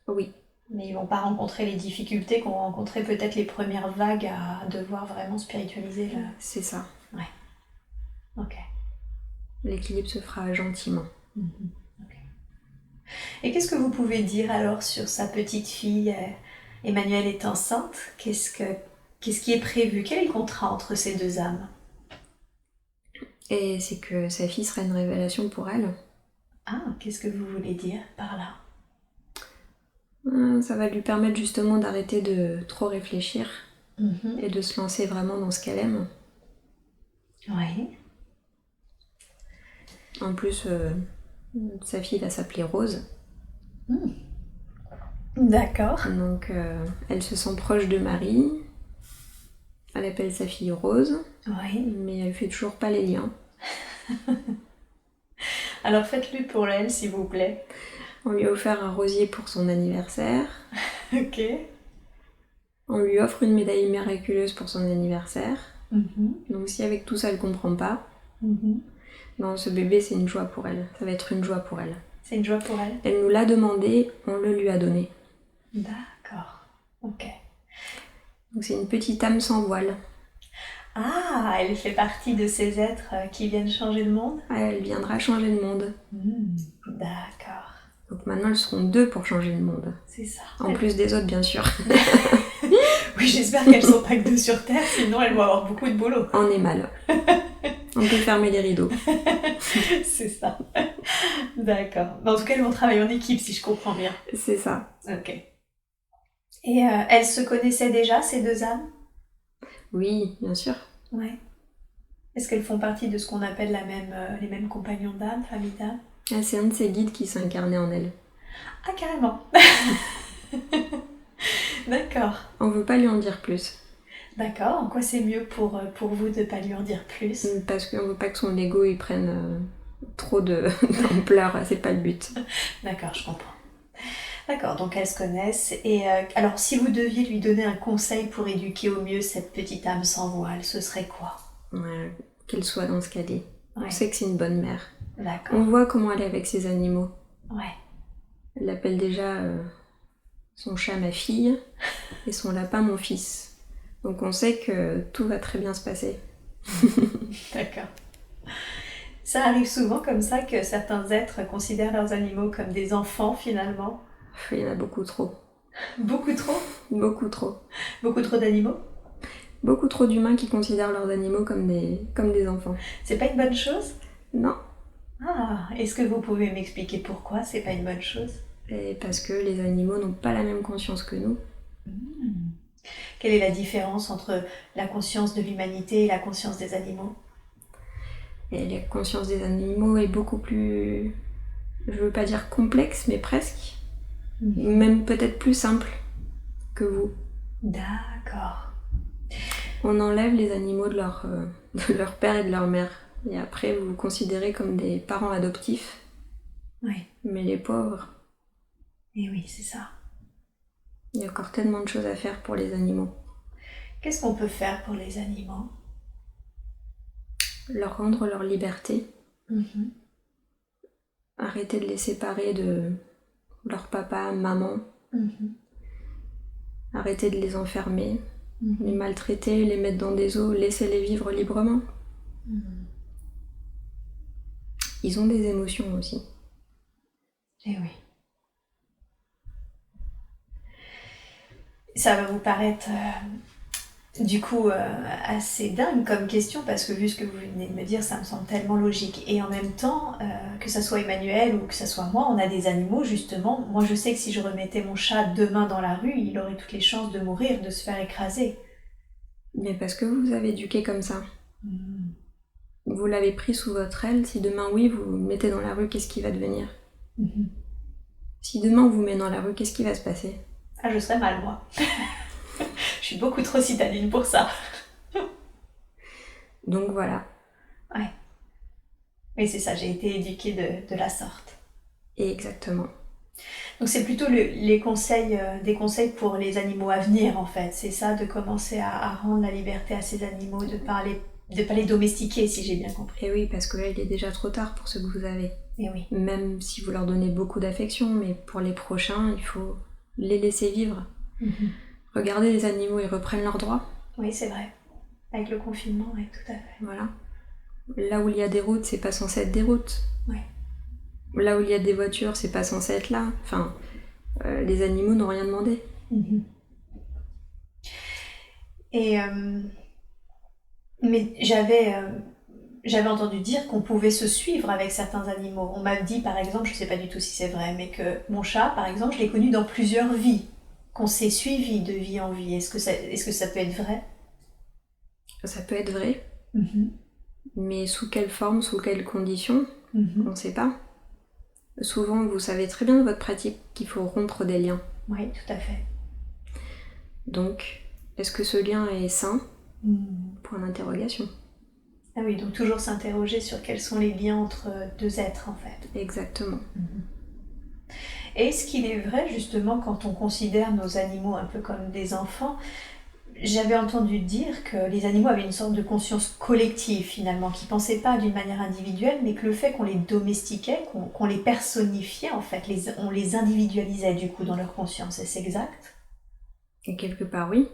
Oui. Mais ils vont pas rencontrer les difficultés qu'ont rencontré peut-être les premières vagues à devoir vraiment spiritualiser. C'est ça. Ouais. Ok. L'équilibre se fera gentiment. Okay. Et qu'est-ce que vous pouvez dire alors sur sa petite fille? Emmanuelle est enceinte. Qu'est-ce qui est prévu? Quel est le contrat entre ces deux âmes? Et c'est que sa fille sera une révélation pour elle. Ah, qu'est-ce que vous voulez dire par là? Ça va lui permettre justement d'arrêter de trop réfléchir et de se lancer vraiment dans ce qu'elle aime. Oui. En plus, sa fille va s'appeler Rose. D'accord. Donc, elle se sent proche de Marie. Elle appelle sa fille Rose. Oui. Mais elle fait toujours pas les liens. Alors faites-le pour elle, s'il vous plaît. On lui a offert un rosier pour son anniversaire. Ok. On lui offre une médaille miraculeuse pour son anniversaire. Donc si avec tout ça elle comprend pas, non, ce bébé c'est une joie pour elle. Ça va être une joie pour elle. C'est une joie pour elle? Elle nous l'a demandé, on le lui a donné. D'accord. Ok. Donc c'est une petite âme sans voile. Ah, elle fait partie de ces êtres qui viennent changer le monde? Elle viendra changer le monde. D'accord. Donc maintenant elles seront 2 pour changer le monde. C'est ça. En plus des autres bien sûr. Oui, j'espère qu'elles sont pas que 2 sur Terre, sinon elles vont avoir beaucoup de boulot. On est mal. On peut fermer les rideaux. C'est ça. D'accord. En tout cas, elles vont travailler en équipe, si je comprends bien. C'est ça. Ok. Et elles se connaissaient déjà, ces deux âmes? Oui, bien sûr. Ouais. Est-ce qu'elles font partie de ce qu'on appelle les mêmes compagnons d'âme, famille d'âme? Ah, c'est un de ses guides qui s'est incarné en elle. Ah, carrément. D'accord. On veut pas lui en dire plus. D'accord. En quoi c'est mieux pour vous de pas lui en dire plus? Parce qu'on veut pas que son ego il prenne trop d'ampleur, c'est pas le but. D'accord, je comprends. D'accord, donc elles se connaissent. Et alors, si vous deviez lui donner un conseil pour éduquer au mieux cette petite âme sans voile, ce serait quoi? Qu'elle soit dans ce qu'elle est. Ouais. On sait que c'est une bonne mère. D'accord. On voit comment elle est avec ses animaux. Ouais. Elle l'appelle déjà son chat ma fille et son lapin mon fils. Donc on sait que tout va très bien se passer. D'accord. Ça arrive souvent comme ça que certains êtres considèrent leurs animaux comme des enfants finalement? Il y en a beaucoup trop. Beaucoup trop? Beaucoup trop. Beaucoup trop d'animaux? Beaucoup trop d'humains qui considèrent leurs animaux comme des enfants. C'est pas une bonne chose? Non. Ah, est-ce que vous pouvez m'expliquer pourquoi c'est pas une bonne chose? Et parce que les animaux n'ont pas la même conscience que nous. Quelle est la différence entre la conscience de l'humanité et la conscience des animaux? Et la conscience des animaux est beaucoup plus, je veux pas dire complexe, mais presque. Même peut-être plus simple que vous. D'accord. On enlève les animaux de leur père et de leur mère. Et après, vous vous considérez comme des parents adoptifs. Oui. Mais les pauvres. Et oui, c'est ça. Il y a encore tellement de choses à faire pour les animaux. Qu'est-ce qu'on peut faire pour les animaux? Leur rendre leur liberté. Arrêter de les séparer de leur papa, maman. Arrêter de les enfermer. Les maltraiter, les mettre dans des eaux, laisser-les vivre librement. Ils ont des émotions aussi. Eh oui. Ça va vous paraître du coup assez dingue comme question parce que vu ce que vous venez de me dire, ça me semble tellement logique. Et en même temps, que ça soit Emmanuel ou que ça soit moi, on a des animaux justement. Moi je sais que si je remettais mon chat demain dans la rue, il aurait toutes les chances de mourir, de se faire écraser. Mais parce que vous avez éduqué comme ça. Vous l'avez pris sous votre aile. Si demain, oui, vous le mettez dans la rue, qu'est-ce qui va devenir? Si demain on vous met dans la rue, qu'est-ce qui va se passer? Ah, je serais mal, moi. Je suis beaucoup trop citadine pour ça. Donc voilà. Ouais. Oui, c'est ça, j'ai été éduquée de la sorte. Et exactement. Donc c'est plutôt les conseils, des conseils pour les animaux à venir en fait. C'est ça, de commencer à rendre la liberté à ces animaux, de pas les domestiquer si j'ai bien compris. Et oui, parce que là il est déjà trop tard pour ce que vous avez. Et oui. Même si vous leur donnez beaucoup d'affection, mais pour les prochains, il faut les laisser vivre. Regardez, les animaux, ils reprennent leurs droits. Oui, c'est vrai. Avec le confinement, oui, tout à fait. Voilà. Là où il y a des routes, c'est pas censé être des routes. Oui. Là où il y a des voitures, c'est pas censé être là. Enfin, les animaux n'ont rien demandé. Et mais j'avais entendu dire qu'on pouvait se suivre avec certains animaux. On m'a dit par exemple, je sais pas du tout si c'est vrai, mais que mon chat par exemple, je l'ai connu dans plusieurs vies, qu'on s'est suivi de vie en vie. Est-ce que ça peut être vrai? Ça peut être vrai, mais sous quelle forme, sous quelles conditions, on ne sait pas. Souvent, vous savez très bien de votre pratique qu'il faut rompre des liens. Oui, tout à fait. Donc, est-ce que ce lien est sain? Point d'interrogation. Ah oui, donc toujours s'interroger sur quels sont les liens entre deux êtres en fait. Exactement. Et est-ce qu'il est vrai justement quand on considère nos animaux un peu comme des enfants? J'avais entendu dire que les animaux avaient une sorte de conscience collective finalement, qui ne pensaient pas d'une manière individuelle, mais que le fait qu'on les domestiquait, qu'on les personnifiait en fait, on les individualisait du coup dans leur conscience. Est-ce exact? Et quelque part oui.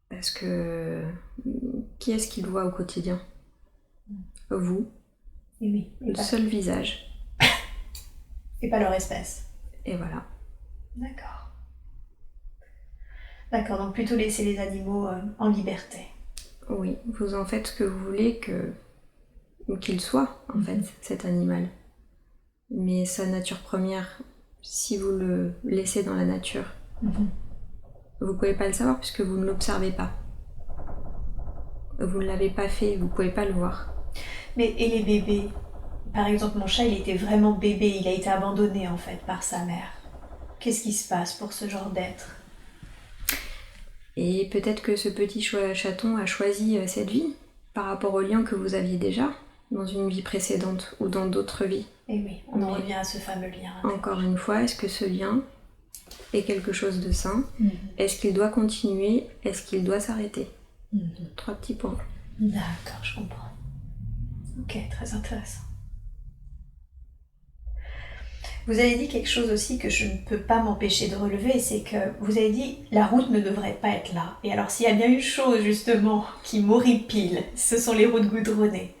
Parce que qui est-ce qui le voit au quotidien? Vous. Et oui. Le seul visage. Et pas leur espèce. Et voilà. D'accord. D'accord, donc plutôt laisser les animaux en liberté. Oui, vous en faites ce que vous voulez qu'il soit, en fait, cet animal. Mais sa nature première, si vous le laissez dans la nature, vous pouvez pas le savoir puisque vous ne l'observez pas. Vous ne l'avez pas fait, vous pouvez pas le voir. Mais et les bébés? Par exemple, mon chat, il était vraiment bébé, il a été abandonné en fait par sa mère. Qu'est-ce qui se passe pour ce genre d'être? Et peut-être que ce petit chaton a choisi cette vie par rapport au lien que vous aviez déjà dans une vie précédente ou dans d'autres vies. Et oui, on en revient à ce fameux lien. Encore une fois, est-ce que ce lien est quelque chose de sain? Est-ce qu'il doit continuer? Est-ce qu'il doit s'arrêter? 3 petits points. D'accord, je comprends. Ok, très intéressant. Vous avez dit quelque chose aussi que je ne peux pas m'empêcher de relever, c'est que vous avez dit la route ne devrait pas être là. Et alors s'il y a bien une chose justement qui m'horripile, ce sont les routes goudronnées.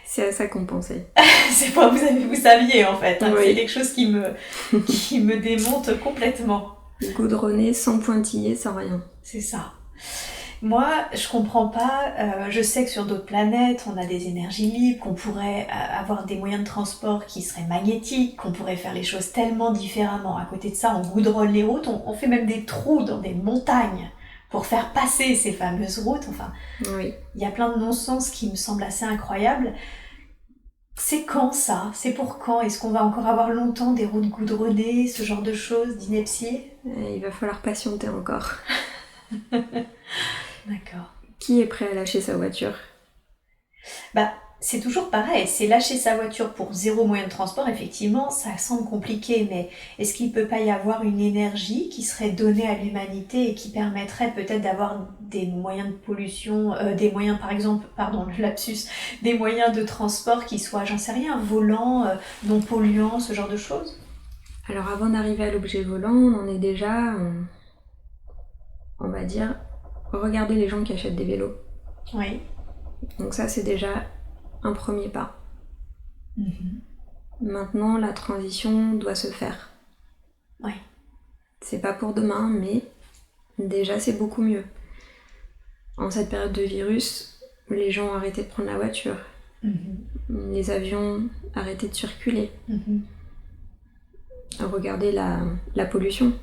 C'est à ça qu'on pensait. C'est pas vous saviez en fait, hein, oui. c'est quelque chose qui me démonte complètement. Goudronné, sans pointillé, sans rien. C'est ça. Moi, je comprends pas, je sais que sur d'autres planètes, on a des énergies libres, qu'on pourrait avoir des moyens de transport qui seraient magnétiques, qu'on pourrait faire les choses tellement différemment. À côté de ça, on goudronne les routes, on fait même des trous dans des montagnes pour faire passer ces fameuses routes. Enfin, oui. Il y a plein de non-sens qui me semblent assez incroyables. C'est quand ça? C'est pour quand? Est-ce qu'on va encore avoir longtemps des routes goudronnées, ce genre de choses, d'inepties? Il va falloir patienter encore. D'accord. Qui est prêt à lâcher sa voiture? C'est toujours pareil, c'est lâcher sa voiture pour 0 moyen de transport, effectivement, ça semble compliqué, mais est-ce qu'il ne peut pas y avoir une énergie qui serait donnée à l'humanité et qui permettrait peut-être d'avoir des moyens de pollution, des moyens par exemple, pardon, le lapsus, des moyens de transport qui soient, j'en sais rien, volants, non polluants, ce genre de choses? Alors avant d'arriver à l'objet volant, on en est déjà, on va dire, regardez les gens qui achètent des vélos. Oui. Donc ça c'est déjà un premier pas. Maintenant, la transition doit se faire. Oui. C'est pas pour demain, mais déjà c'est beaucoup mieux. En cette période de virus, les gens ont arrêté de prendre la voiture. Les avions arrêtaient de circuler. Regardez la pollution.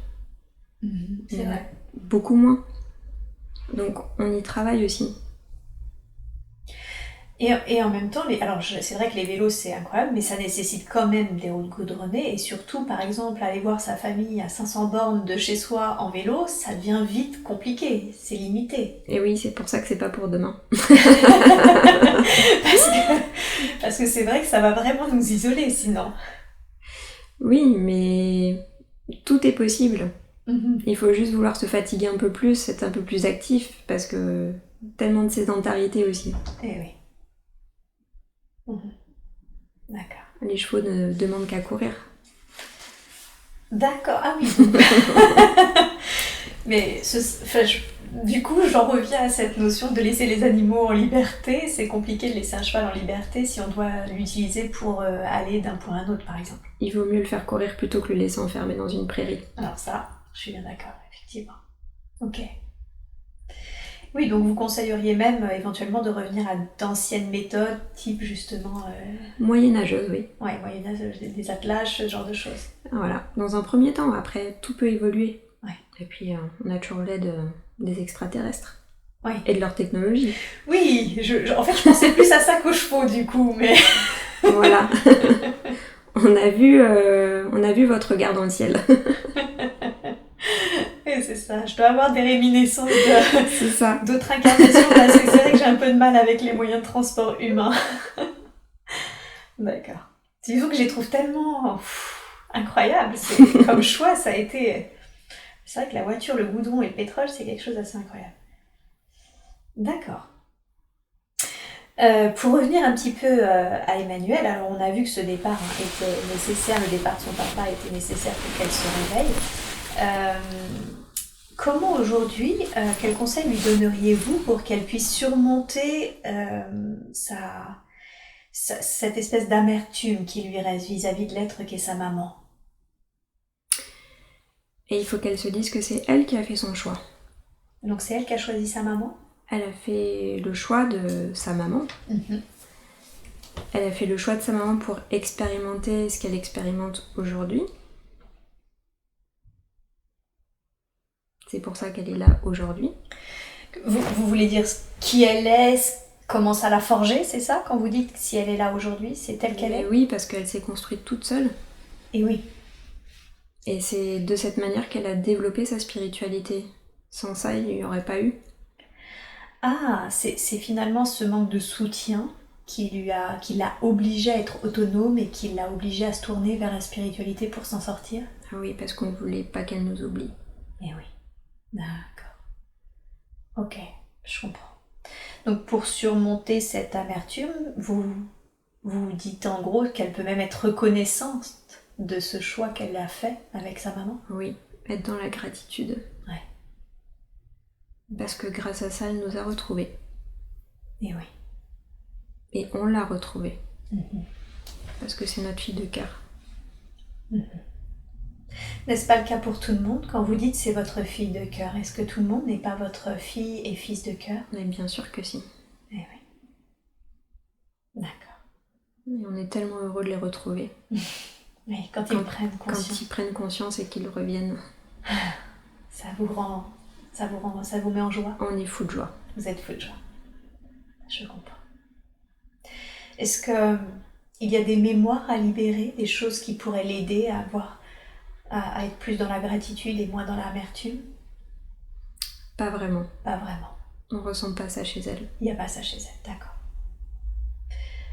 C'est vrai. Beaucoup moins. Donc on y travaille aussi. Et en même temps, c'est vrai que les vélos c'est incroyable, mais ça nécessite quand même des routes goudronnées et surtout, par exemple, aller voir sa famille à 500 bornes de chez soi en vélo, ça devient vite compliqué, c'est limité. Et oui, c'est pour ça que c'est pas pour demain. parce que c'est vrai que ça va vraiment nous isoler sinon. Oui, mais tout est possible. Il faut juste vouloir se fatiguer un peu plus, être un peu plus actif, parce que tellement de sédentarité aussi. Eh oui. D'accord. Les chevaux ne demandent qu'à courir. D'accord, ah oui. Mais du coup, j'en reviens à cette notion de laisser les animaux en liberté. C'est compliqué de laisser un cheval en liberté si on doit l'utiliser pour aller d'un point à un autre, par exemple. Il vaut mieux le faire courir plutôt que le laisser enfermer dans une prairie. Alors ça, je suis bien d'accord, effectivement. Ok. Oui, donc vous conseilleriez même éventuellement de revenir à d'anciennes méthodes, type justement... Moyenâgeuse, oui. Ouais, moyenâgeuse, des attelages, ce genre de choses. Voilà, dans un premier temps, après tout peut évoluer. Ouais. Et puis on a toujours l'aide des extraterrestres. Ouais. Et de leur technologie. Oui, en fait je pensais plus à ça qu'aux chevaux du coup, mais... Voilà. on a vu votre regard dans le ciel. Et c'est ça, je dois avoir des réminiscences c'est ça. D'autres incarnations, parce que c'est vrai que j'ai un peu de mal avec les moyens de transport humains. D'accord. Disons que je les trouve tellement incroyables. Comme choix, ça a été... C'est vrai que la voiture, le goudron et le pétrole, c'est quelque chose d'assez incroyable. D'accord. Pour revenir un petit peu à Emmanuelle, alors on a vu que ce départ était nécessaire, le départ de son papa était nécessaire pour qu'elle se réveille. Comment aujourd'hui, quel conseil lui donneriez-vous pour qu'elle puisse surmonter cette espèce d'amertume qui lui reste vis-à-vis de l'être qu'est sa maman? Et il faut qu'elle se dise que c'est elle qui a fait son choix. Donc c'est elle qui a choisi sa maman? Elle a fait le choix de sa maman. Elle a fait le choix de sa maman pour expérimenter ce qu'elle expérimente aujourd'hui. C'est pour ça qu'elle est là aujourd'hui. Vous voulez dire qui elle est, comment ça l'a forgée, c'est ça? Quand vous dites si elle est là aujourd'hui, c'est telle qu'elle est? Oui, parce qu'elle s'est construite toute seule. Et oui. Et c'est de cette manière qu'elle a développé sa spiritualité. Sans ça, il n'y aurait pas eu. Ah, c'est finalement ce manque de soutien qui l'a obligée à être autonome et qui l'a obligée à se tourner vers la spiritualité pour s'en sortir? Ah oui, parce qu'on ne voulait pas qu'elle nous oublie. Eh oui. D'accord. Ok, je comprends. Donc pour surmonter cette amertume, vous dites en gros qu'elle peut même être reconnaissante de ce choix qu'elle a fait avec sa maman? Oui, être dans la gratitude. Ouais. Parce que grâce à ça, elle nous a retrouvés. Et oui. Et on l'a retrouvée. Parce que c'est notre fille de cœur. N'est-ce pas le cas pour tout le monde? Quand vous dites c'est votre fille de cœur, est-ce que tout le monde n'est pas votre fille et fils de cœur? Mais bien sûr que si. Eh oui. D'accord. Et on est tellement heureux de les retrouver. Oui, quand ils prennent conscience. Quand ils prennent conscience et qu'ils reviennent. Ça vous met en joie? On est fou de joie. Vous êtes fou de joie. Je comprends. Est-ce que il y a des mémoires à libérer, des choses qui pourraient l'aider à être plus dans la gratitude et moins dans l'amertume? Pas vraiment. Pas vraiment. On ressent pas ça chez elle. Il n'y a pas ça chez elle, d'accord.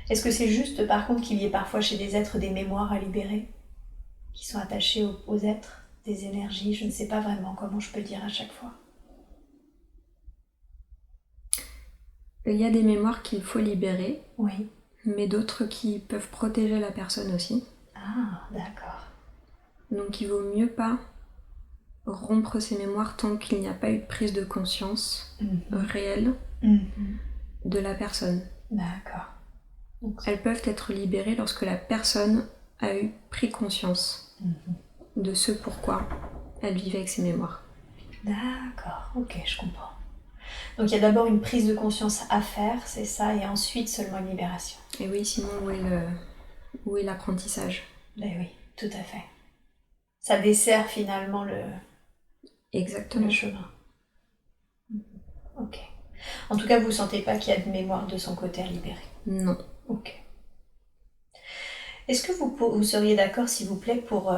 Est-ce que c'est juste, par contre, qu'il y ait parfois chez des êtres des mémoires à libérer, qui sont attachés aux êtres, des énergies? Je ne sais pas vraiment comment je peux dire à chaque fois. Il y a des mémoires qu'il faut libérer, Oui. mais d'autres qui peuvent protéger la personne aussi. Ah, d'accord. Donc il vaut mieux pas rompre ces mémoires tant qu'il n'y a pas eu de prise de conscience réelle de la personne. D'accord. Donc, elles peuvent être libérées lorsque la personne a eu pris conscience de ce pourquoi elle vivait avec ses mémoires. D'accord, ok, je comprends. Donc il y a d'abord une prise de conscience à faire, c'est ça, et ensuite seulement une libération. Et oui, sinon où est l'apprentissage? Ben oui, tout à fait. Ça dessert finalement Exactement. le chemin. Ok. En tout cas, vous ne sentez pas qu'il y a de mémoire de son côté à libérer? Non. Ok. Est-ce que vous seriez d'accord, s'il vous plaît, pour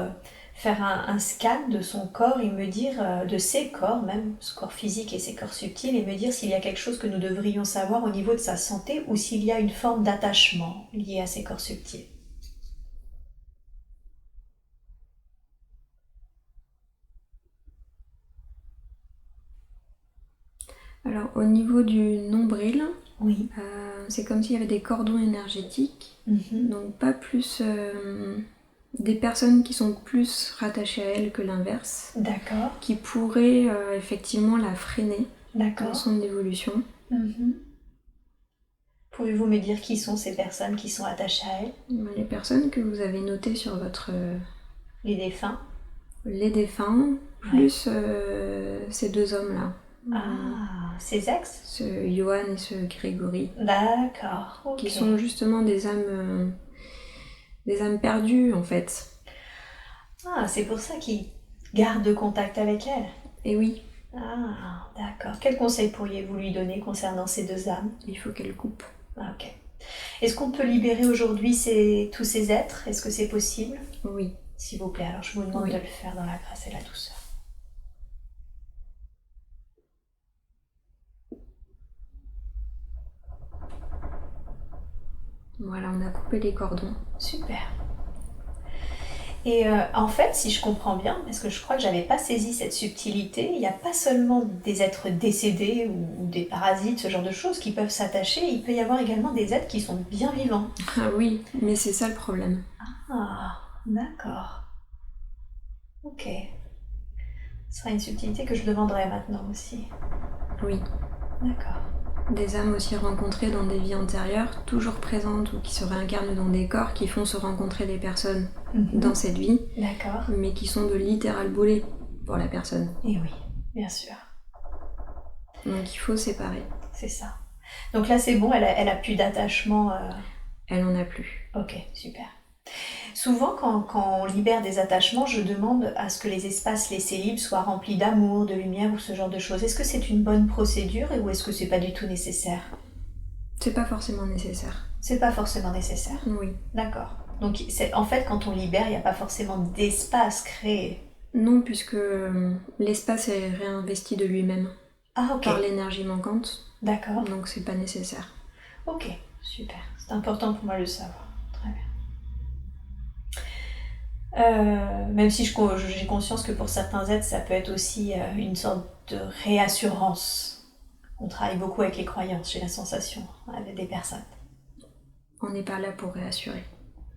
faire un scan de son corps et me dire, de ses corps, même ce corps physique et ses corps subtils, et me dire s'il y a quelque chose que nous devrions savoir au niveau de sa santé ou s'il y a une forme d'attachement liée à ses corps subtils? Alors au niveau du nombril, oui. C'est comme s'il y avait des cordons énergétiques, donc pas plus des personnes qui sont plus rattachées à elle que l'inverse. D'accord. Qui pourraient effectivement la freiner dans son évolution. Pouvez-vous me dire qui sont ces personnes qui sont attachées à elle? Les personnes que vous avez notées sur votre... Les défunts. Les défunts, plus ces deux hommes-là. Ah, ces ex? Ce Johan et ce Grégory. D'accord, ok. Qui sont justement des âmes perdues en fait. Ah, c'est pour ça qu'ils gardent contact avec elle? Et oui. Ah, d'accord. Quel conseil pourriez-vous lui donner concernant ces deux âmes? Il faut qu'elle coupe. Ah, ok. Est-ce qu'on peut libérer aujourd'hui tous ces êtres? Est-ce que c'est possible? Oui. S'il vous plaît, alors je vous demande de le faire dans la grâce et la douceur. Voilà, on a coupé les cordons. Super. Et en fait, si je comprends bien, parce que je crois que j'avais pas saisi cette subtilité, il n'y a pas seulement des êtres décédés ou des parasites, ce genre de choses qui peuvent s'attacher, il peut y avoir également des êtres qui sont bien vivants. Ah oui, mais c'est ça le problème. Ah, d'accord. Ok. Ce sera une subtilité que je demanderai maintenant aussi. Oui. D'accord. Des âmes aussi rencontrées dans des vies antérieures, toujours présentes ou qui se réincarnent dans des corps qui font se rencontrer des personnes dans cette vie. D'accord. Mais qui sont de littéral boulet pour la personne. Et oui, bien sûr. Donc il faut séparer. C'est ça. Donc là c'est bon, elle a plus d'attachement. Elle en a plus. Ok, super. Souvent, quand on libère des attachements, je demande à ce que les espaces laissés libres soient remplis d'amour, de lumière ou ce genre de choses. Est-ce que c'est une bonne procédure ou est-ce que c'est pas du tout nécessaire? C'est pas forcément nécessaire. C'est pas forcément nécessaire? Oui. D'accord. Donc, en fait, quand on libère, il n'y a pas forcément d'espace créé? Non, puisque l'espace est réinvesti de lui-même. Ah, ok. Par l'énergie manquante. D'accord. Donc c'est pas nécessaire. Ok, super. C'est important pour moi de le savoir. Très bien. Même si j'ai conscience que pour certains êtres, ça peut être aussi une sorte de réassurance. On travaille beaucoup avec les croyances, j'ai la sensation, avec des personnes. On n'est pas là pour réassurer.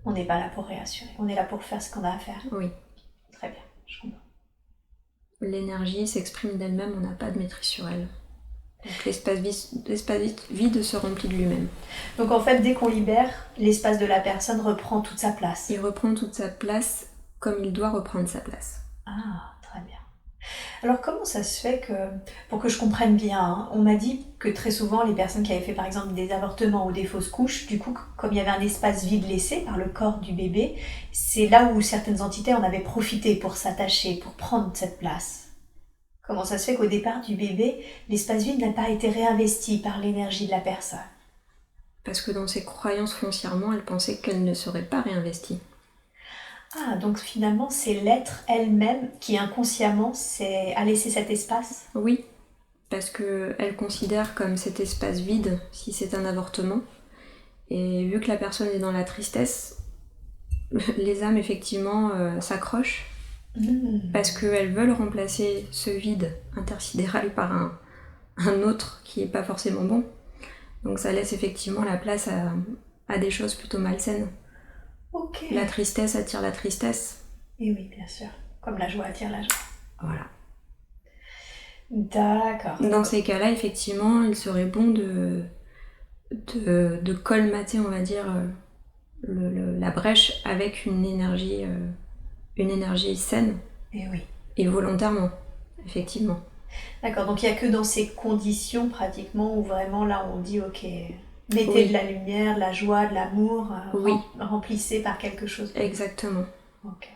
On n'est pas là pour réassurer, on est là pour faire ce qu'on a à faire. Oui. Très bien, je comprends. L'énergie s'exprime d'elle-même, on n'a pas de maîtrise sur elle. Donc l'espace vide se remplit de lui-même. Donc en fait, dès qu'on libère, l'espace de la personne reprend toute sa place. Il reprend toute sa place comme il doit reprendre sa place. Ah, très bien. Alors comment ça se fait que, pour que je comprenne bien, hein, on m'a dit que très souvent les personnes qui avaient fait par exemple des avortements ou des fausses couches, du coup comme il y avait un espace vide laissé par le corps du bébé, c'est là où certaines entités en avaient profité pour s'attacher, pour prendre cette place. Comment ça se fait qu'au départ du bébé, l'espace vide n'a pas été réinvesti par l'énergie de la personne? Parce que dans ses croyances foncièrement, elle pensait qu'elle ne serait pas réinvestie. Ah, donc finalement, c'est l'être elle-même qui inconsciemment a laissé cet espace? Oui, parce qu'elle considère comme cet espace vide si c'est un avortement. Et vu que la personne est dans la tristesse, les âmes effectivement s'accrochent parce qu'elles veulent remplacer ce vide intersidéral par un autre qui n'est pas forcément bon. Donc ça laisse effectivement la place à des choses plutôt malsaines. Ok. La tristesse attire la tristesse. Et oui, bien sûr. Comme la joie attire la joie. Voilà. D'accord. Dans ces cas-là, effectivement, il serait bon de colmater, on va dire, la brèche avec une énergie saine. Et oui. Et volontairement, effectivement. D'accord, donc il n'y a que dans ces conditions pratiquement où vraiment là on dit ok, mettez de la lumière, de la joie, de l'amour, remplissez par quelque chose. Exactement. Ok.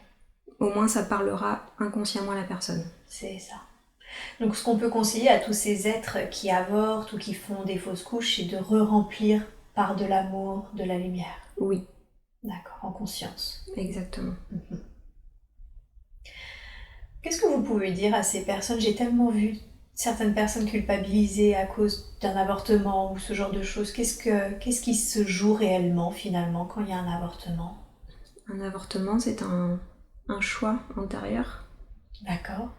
Au moins ça parlera inconsciemment à la personne. C'est ça. Donc ce qu'on peut conseiller à tous ces êtres qui avortent ou qui font des fausses couches, c'est de re-remplir par de l'amour, de la lumière. Oui. D'accord, en conscience. Exactement. Mm-hmm. Qu'est-ce que vous pouvez dire à ces personnes? J'ai tellement vu certaines personnes culpabilisées à cause d'un avortement ou ce genre de choses. Qu'est-ce qui se joue réellement finalement quand il y a un avortement? Un avortement, c'est un choix intérieur. D'accord.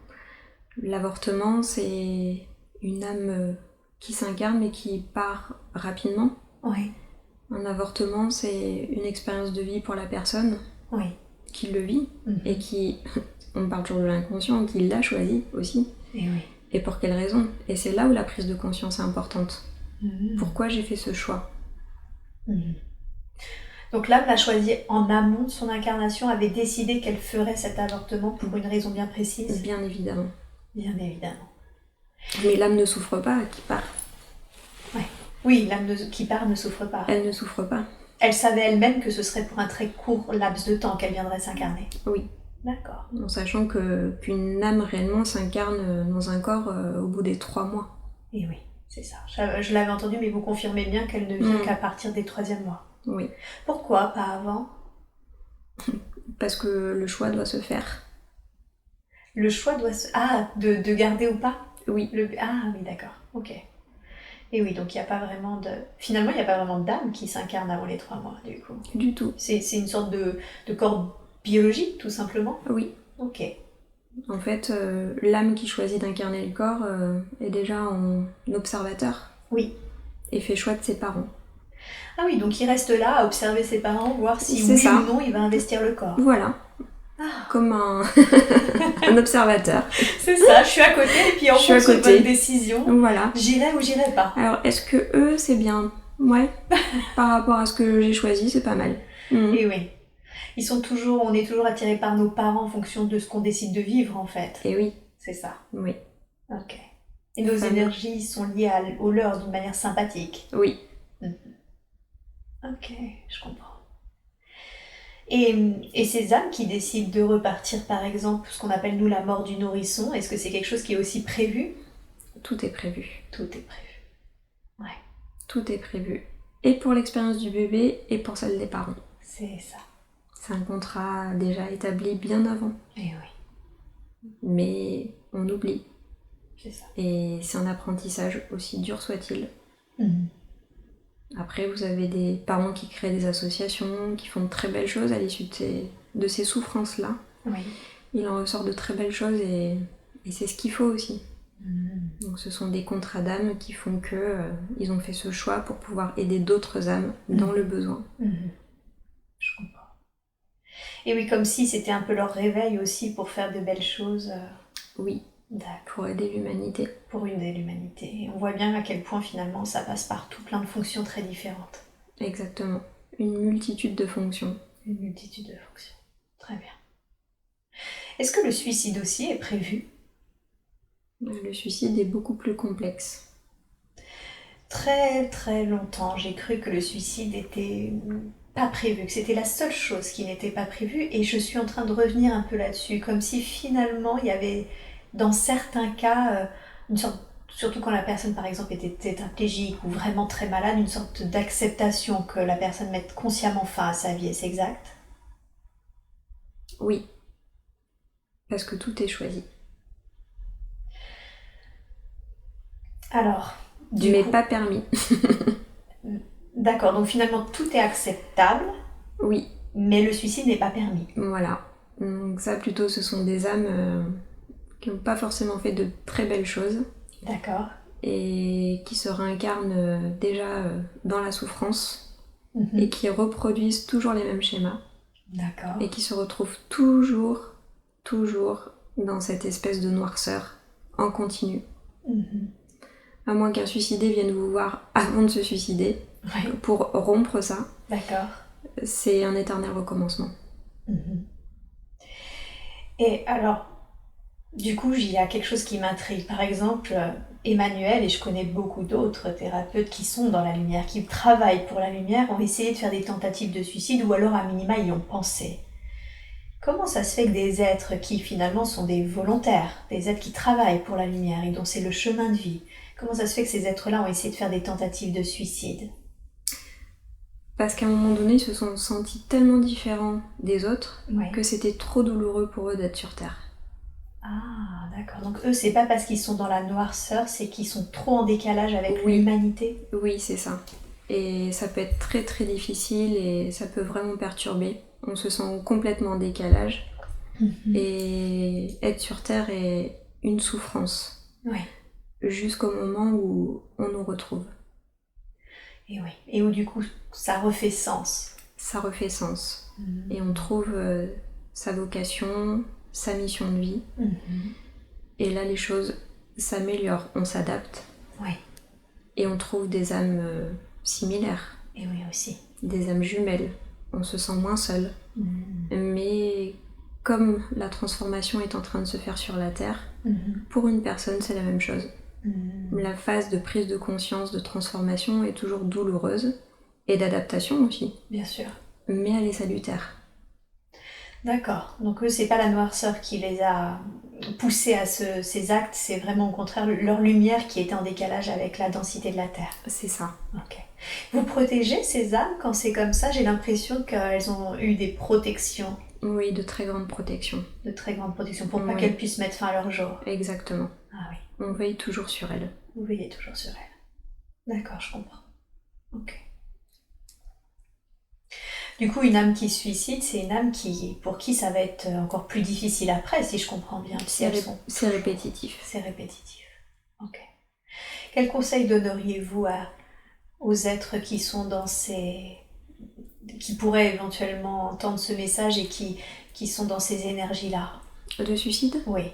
L'avortement, c'est une âme qui s'incarne mais qui part rapidement. Oui. Un avortement, c'est une expérience de vie pour la personne qui le vit et qui, on parle toujours de l'inconscient, qui l'a choisi aussi. Et oui. Et pour quelle raison? Et c'est là où la prise de conscience est importante. Pourquoi j'ai fait ce choix? Donc l'âme l'a choisi en amont de son incarnation, avait décidé qu'elle ferait cet avortement pour une raison bien précise? Bien évidemment. Bien évidemment. Mais l'âme ne souffre pas, qui part. Ouais. Oui, l'âme qui part ne souffre pas. Elle ne souffre pas. Elle savait elle-même que ce serait pour un très court laps de temps qu'elle viendrait s'incarner. Oui. D'accord. En sachant qu'une âme réellement s'incarne dans un corps au bout des 3 mois. Et oui, c'est ça. Je l'avais entendu, mais vous confirmez bien qu'elle ne vient qu'à partir des 3e mois. Oui. Pourquoi pas avant? Parce que le choix doit se faire. Le choix doit se... Ah, de garder ou pas? Oui. Ah oui, d'accord. Ok. Et oui, donc il n'y a pas vraiment de... Finalement, il n'y a pas vraiment d'âme qui s'incarne avant les 3 mois, du coup. Du tout. C'est une sorte de corps biologique, tout simplement? Oui. Ok. En fait, l'âme qui choisit d'incarner le corps est déjà en observateur. Oui. Et fait choix de ses parents. Ah oui, donc il reste là à observer ses parents, voir si oui ou non il va investir le corps. Voilà. Ah. Comme un observateur. C'est ça, je suis à côté et puis en fonction de votre décision, voilà. J'irai ou j'irai pas. Alors, est-ce que eux, c'est bien? Ouais. Par rapport à ce que j'ai choisi, c'est pas mal. Et oui. On est toujours attiré par nos parents en fonction de ce qu'on décide de vivre, en fait. Et oui. C'est ça. Oui. Ok. Et nos énergies sont liées aux leurs d'une manière sympathique. Oui. Ok, je comprends. Et ces âmes qui décident de repartir, par exemple, ce qu'on appelle nous la mort du nourrisson, est-ce que c'est quelque chose qui est aussi prévu? Tout est prévu. Tout est prévu. Ouais. Tout est prévu. Et pour l'expérience du bébé et pour celle des parents. C'est ça. C'est un contrat déjà établi bien avant. Et oui. Mais on oublie. C'est ça. Et c'est un apprentissage, aussi dur soit-il. Après, vous avez des parents qui créent des associations, qui font de très belles choses à l'issue de ces souffrances-là. Oui. Il en ressort de très belles choses et c'est ce qu'il faut aussi. Donc ce sont des contrats d'âme qui font ils ont fait ce choix pour pouvoir aider d'autres âmes dans le besoin. Je comprends. Et oui, comme si c'était un peu leur réveil aussi pour faire de belles choses. Oui, pour aider l'humanité. Pour aider l'humanité. Et on voit bien à quel point finalement ça passe par tout plein de fonctions très différentes. Exactement. Une multitude de fonctions. Une multitude de fonctions. Très bien. Est-ce que le suicide aussi est prévu ? Le suicide est beaucoup plus complexe. Très très longtemps, j'ai cru que le suicide était pas prévu, que c'était la seule chose qui n'était pas prévue, et je suis en train de revenir un peu là-dessus, comme si finalement il y avait dans certains cas une sorte, surtout quand la personne par exemple était tétraplégique ou vraiment très malade, une sorte d'acceptation que la personne mette consciemment fin à sa vie. Est-ce exact ? Oui, parce que tout est choisi. Alors, mais pas permis. D'accord, donc finalement tout est acceptable. Oui. Mais le suicide n'est pas permis. Voilà. Donc ça plutôt ce sont des âmes qui n'ont pas forcément fait de très belles choses. D'accord. Et qui se réincarnent déjà dans la souffrance et qui reproduisent toujours les mêmes schémas. D'accord. Et qui se retrouvent toujours dans cette espèce de noirceur en continu. À moins qu'un suicidé vienne vous voir avant de se suicider, pour rompre ça. D'accord. C'est un éternel recommencement. Et alors, du coup, il y a quelque chose qui m'intrigue. Par exemple, Emmanuel, et je connais beaucoup d'autres thérapeutes qui sont dans la lumière, qui travaillent pour la lumière, ont essayé de faire des tentatives de suicide, ou alors à minima, y ont pensé. Comment ça se fait que des êtres qui finalement sont des volontaires, des êtres qui travaillent pour la lumière et dont c'est le chemin de vie, comment ça se fait que ces êtres-là ont essayé de faire des tentatives de suicide ? Parce qu'à un moment donné, ils se sont sentis tellement différents des autres que c'était trop douloureux pour eux d'être sur Terre. Ah, d'accord. Donc eux, c'est pas parce qu'ils sont dans la noirceur, c'est qu'ils sont trop en décalage avec l'humanité ? Oui, c'est ça. Et ça peut être très très difficile et ça peut vraiment perturber. On se sent complètement en décalage. Et être sur Terre est une souffrance. Jusqu'au moment où on nous retrouve. Et oui. Et où du coup, ça refait sens. Ça refait sens. Et on trouve sa vocation, sa mission de vie. Et là, les choses s'améliorent, on s'adapte. Et on trouve des âmes similaires. Et oui, aussi. Des âmes jumelles. On se sent moins seul. Mais comme la transformation est en train de se faire sur la Terre, pour une personne, c'est la même chose. La phase de prise de conscience, de transformation est toujours douloureuse. Et d'adaptation aussi. Bien sûr. Mais elle est salutaire. D'accord. Donc eux, c'est pas la noirceur qui les a poussés à ces actes, c'est vraiment au contraire leur lumière qui était en décalage avec la densité de la Terre. C'est ça. Ok. Vous protégez ces âmes quand c'est comme ça ? J'ai l'impression qu'elles ont eu des protections. Oui, de très grandes protections. De très grandes protections, pour pas qu'elles puissent mettre fin à leur jour. Exactement. Ah oui. On veille toujours sur elles. Vous veillez toujours sur elles. D'accord, je comprends. Ok. Du coup, une âme qui se suicide, c'est une âme pour qui ça va être encore plus difficile après, si je comprends bien. C'est répétitif. C'est répétitif. Ok. Quel conseil donneriez-vous aux êtres qui sont dans qui pourraient éventuellement entendre ce message et qui sont dans ces énergies-là ? De suicide ? Oui.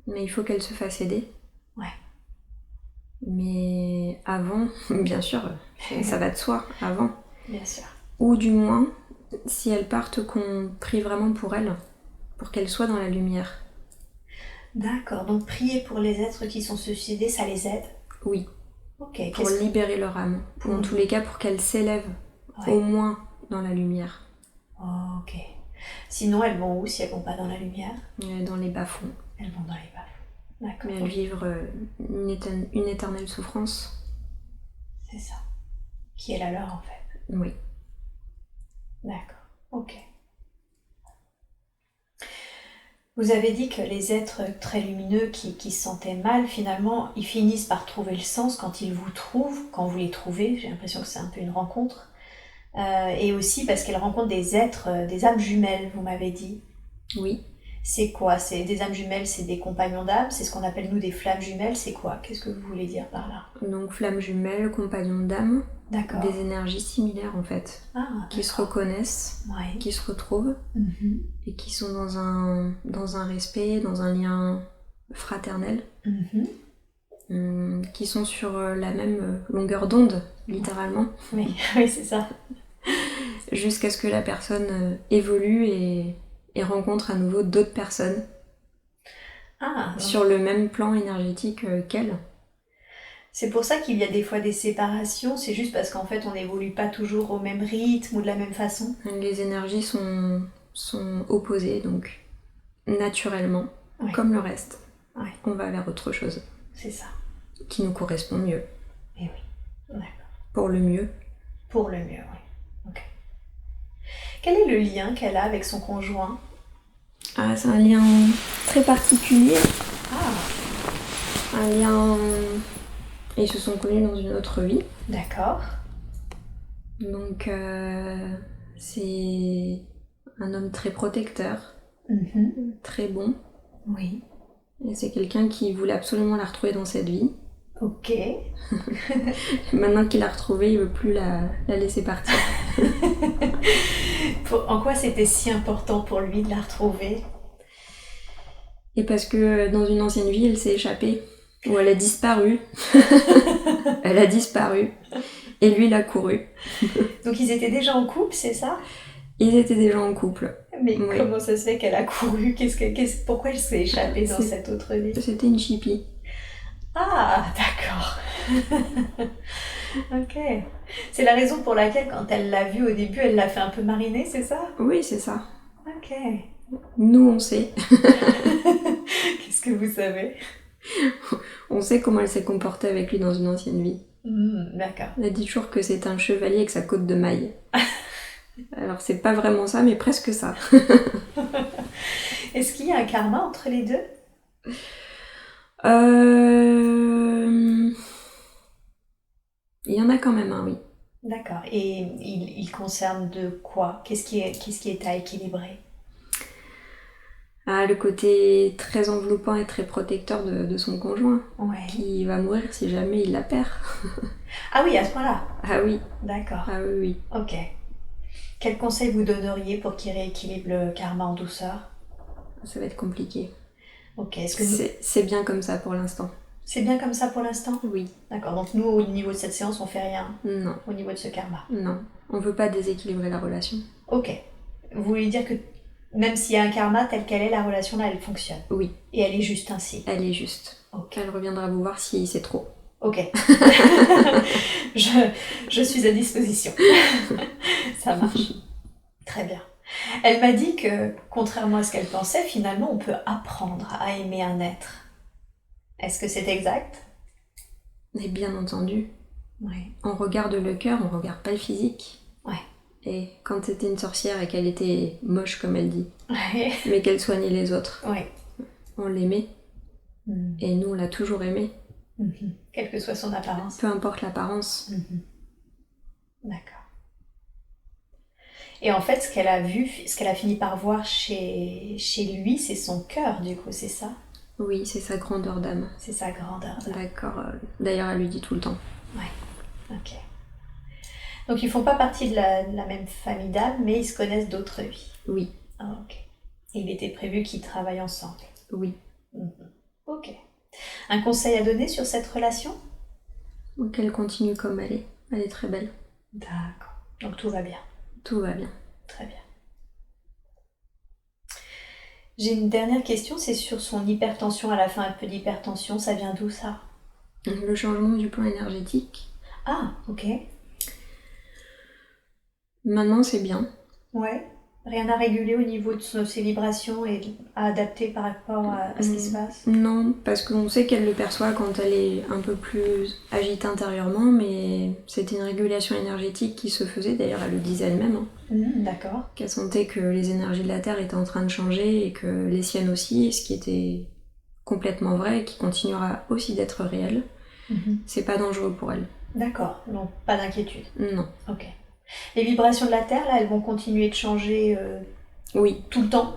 Mais il faut qu'elles se fassent aider. Ouais. Mais avant, bien sûr, ça va de soi, avant. Bien sûr. Ou du moins, si elles partent, qu'on prie vraiment pour elles, pour qu'elles soient dans la lumière. D'accord, donc prier pour les êtres qui sont suicidés, ça les aide ? Oui. Ok. Pour libérer leur âme. Ou en tous les cas, pour qu'elles s'élèvent au moins dans la lumière. Ok. Sinon, elles vont où si elles vont pas dans la lumière ? Dans les bas-fonds. Elles vont dans les bas-fonds. D'accord. Mais elles vivent une éternelle souffrance. C'est ça. Qui est la leur en fait. Oui. D'accord. Ok. Vous avez dit que les êtres très lumineux qui se sentaient mal, finalement, ils finissent par trouver le sens quand ils vous trouvent, quand vous les trouvez. J'ai l'impression que c'est un peu une rencontre. Et aussi parce qu'elles rencontrent des êtres, des âmes jumelles, vous m'avez dit. Oui. C'est quoi? C'est des âmes jumelles, c'est des compagnons d'âme, c'est ce qu'on appelle nous des flammes jumelles, c'est quoi? Qu'est-ce que vous voulez dire par là? Donc flammes jumelles, compagnons d'âme, D'accord. des énergies similaires en fait, qui se reconnaissent, qui se retrouvent et qui sont dans un respect, dans un lien fraternel, qui sont sur la même longueur d'onde, littéralement. Oui, oui, c'est ça. Jusqu'à ce que la personne évolue et rencontre à nouveau d'autres personnes sur le même plan énergétique qu'elle. C'est pour ça qu'il y a des fois des séparations, c'est juste parce qu'en fait on n'évolue pas toujours au même rythme ou de la même façon. Les énergies sont opposées, donc naturellement, comme le reste, on va vers autre chose. C'est ça. Qui nous correspond mieux. Et oui, d'accord. Pour le mieux. Pour le mieux, oui. Ok. Quel est le lien qu'elle a avec son conjoint? C'est un lien très particulier. Un lien... Ils se sont connus dans une autre vie. D'accord. Donc, c'est un homme très protecteur, très bon. Oui. Et c'est quelqu'un qui voulait absolument la retrouver dans cette vie. Ok. Maintenant qu'il l'a retrouvée, il veut plus la laisser partir. En quoi c'était si important pour lui de la retrouver? Et parce que dans une ancienne vie, elle s'est échappée. Ou elle a disparu. Elle a disparu. Et lui, il a couru. Donc ils étaient déjà en couple, c'est ça? Ils étaient déjà en couple. Mais comment ça se fait qu'elle a couru? Pourquoi elle s'est échappée dans cette autre vie? C'était une chippie. Ah, d'accord. Ok. C'est la raison pour laquelle, quand elle l'a vue au début, elle l'a fait un peu mariner, c'est ça? Oui, c'est ça. Ok. Nous, on sait. Qu'est-ce que vous savez? On sait comment elle s'est comportée avec lui dans une ancienne vie. D'accord. Elle a dit toujours que c'est un chevalier avec sa côte de maille. Alors c'est pas vraiment ça, mais presque ça. Est-ce qu'il y a un karma entre les deux? Il y en a quand même un, oui. D'accord. Et il concerne de quoi? Qu'est-ce qui est à équilibrer? Le côté très enveloppant et très protecteur de son conjoint, qui va mourir si jamais il la perd. Ah oui, à ce point-là? Ah oui. D'accord. Ah oui, oui. Ok. Quel conseil vous donneriez pour qu'il rééquilibre le karma en douceur? Ça va être compliqué. Ok. C'est bien comme ça pour l'instant. C'est bien comme ça pour l'instant? Oui. D'accord. Donc nous, au niveau de cette séance, on fait rien? Non. Au niveau de ce karma? Non. On veut pas déséquilibrer la relation. Ok. Vous voulez dire que même s'il y a un karma tel qu'elle est, la relation là, elle fonctionne? Oui. Et elle est juste ainsi? Elle est juste. Ok. Elle reviendra vous voir si c'est trop. Ok. je suis à disposition. Ça marche. Très bien. Elle m'a dit que, contrairement à ce qu'elle pensait, finalement, on peut apprendre à aimer un être. Est-ce que c'est exact? Mais bien entendu. Oui. On regarde le cœur, on regarde pas le physique. Ouais. Et quand c'était une sorcière et qu'elle était moche, comme elle dit, mais qu'elle soignait les autres, on l'aimait. Et nous, on l'a toujours aimé. Quelle que soit son apparence. Peu importe l'apparence. D'accord. Et en fait, ce qu'elle a vu, ce qu'elle a fini par voir chez lui, c'est son cœur, du coup, c'est ça? Oui, c'est sa grandeur d'âme. C'est sa grandeur d'âme. D'accord. D'ailleurs, elle lui dit tout le temps. Ouais. Ok. Donc, ils font pas partie de la même famille d'âme, mais ils se connaissent d'autres vies. Oui. Ah, ok. Et il était prévu qu'ils travaillent ensemble. Oui. Ok. Un conseil à donner sur cette relation? Qu'elle continue comme elle est. Elle est très belle. D'accord. Donc tout va bien. Tout va bien. Très bien. J'ai une dernière question, c'est sur son hypertension à la fin, un peu d'hypertension, ça vient d'où ça? Le changement du plan énergétique. Ah, ok. Maintenant, c'est bien. Ouais. Rien à réguler au niveau de ses vibrations et à adapter par rapport à ce qui se passe? Non, parce qu'on sait qu'elle le perçoit quand elle est un peu plus agitée intérieurement, mais c'était une régulation énergétique qui se faisait, d'ailleurs elle le disait elle-même. D'accord. Qu'elle sentait que les énergies de la Terre étaient en train de changer et que les siennes aussi, ce qui était complètement vrai et qui continuera aussi d'être réel. C'est pas dangereux pour elle. D'accord, donc pas d'inquiétude. Non. Ok. Les vibrations de la Terre, là, elles vont continuer de changer oui. tout le temps?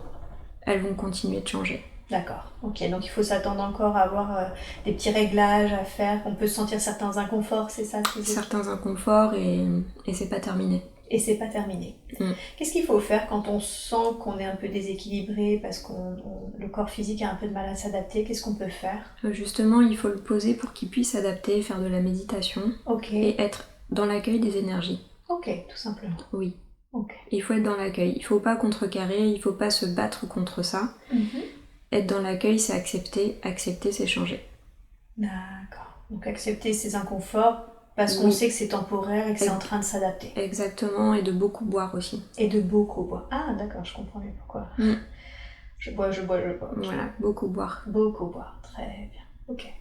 elles vont continuer de changer. D'accord, ok, donc il faut s'attendre encore à avoir des petits réglages à faire, on peut sentir certains inconforts, c'est ça? Certains inconforts et c'est pas terminé. Et c'est pas terminé. Qu'est-ce qu'il faut faire quand on sent qu'on est un peu déséquilibré parce que le corps physique a un peu de mal à s'adapter? Qu'est-ce qu'on peut faire? Justement, il faut le poser pour qu'il puisse s'adapter, faire de la méditation et être dans l'accueil des énergies. Ok, tout simplement. Oui. Okay. Il faut être dans l'accueil. Il faut pas contrecarrer, il faut pas se battre contre ça. Être dans l'accueil, c'est accepter. Accepter, c'est changer. D'accord. Donc accepter ces inconforts parce qu'on sait que c'est temporaire et que c'est en train de s'adapter. Exactement, et de beaucoup boire aussi. Et de beaucoup boire. Ah d'accord, je comprends mieux pourquoi. Je bois. Voilà, beaucoup boire. Beaucoup boire, très bien. Ok.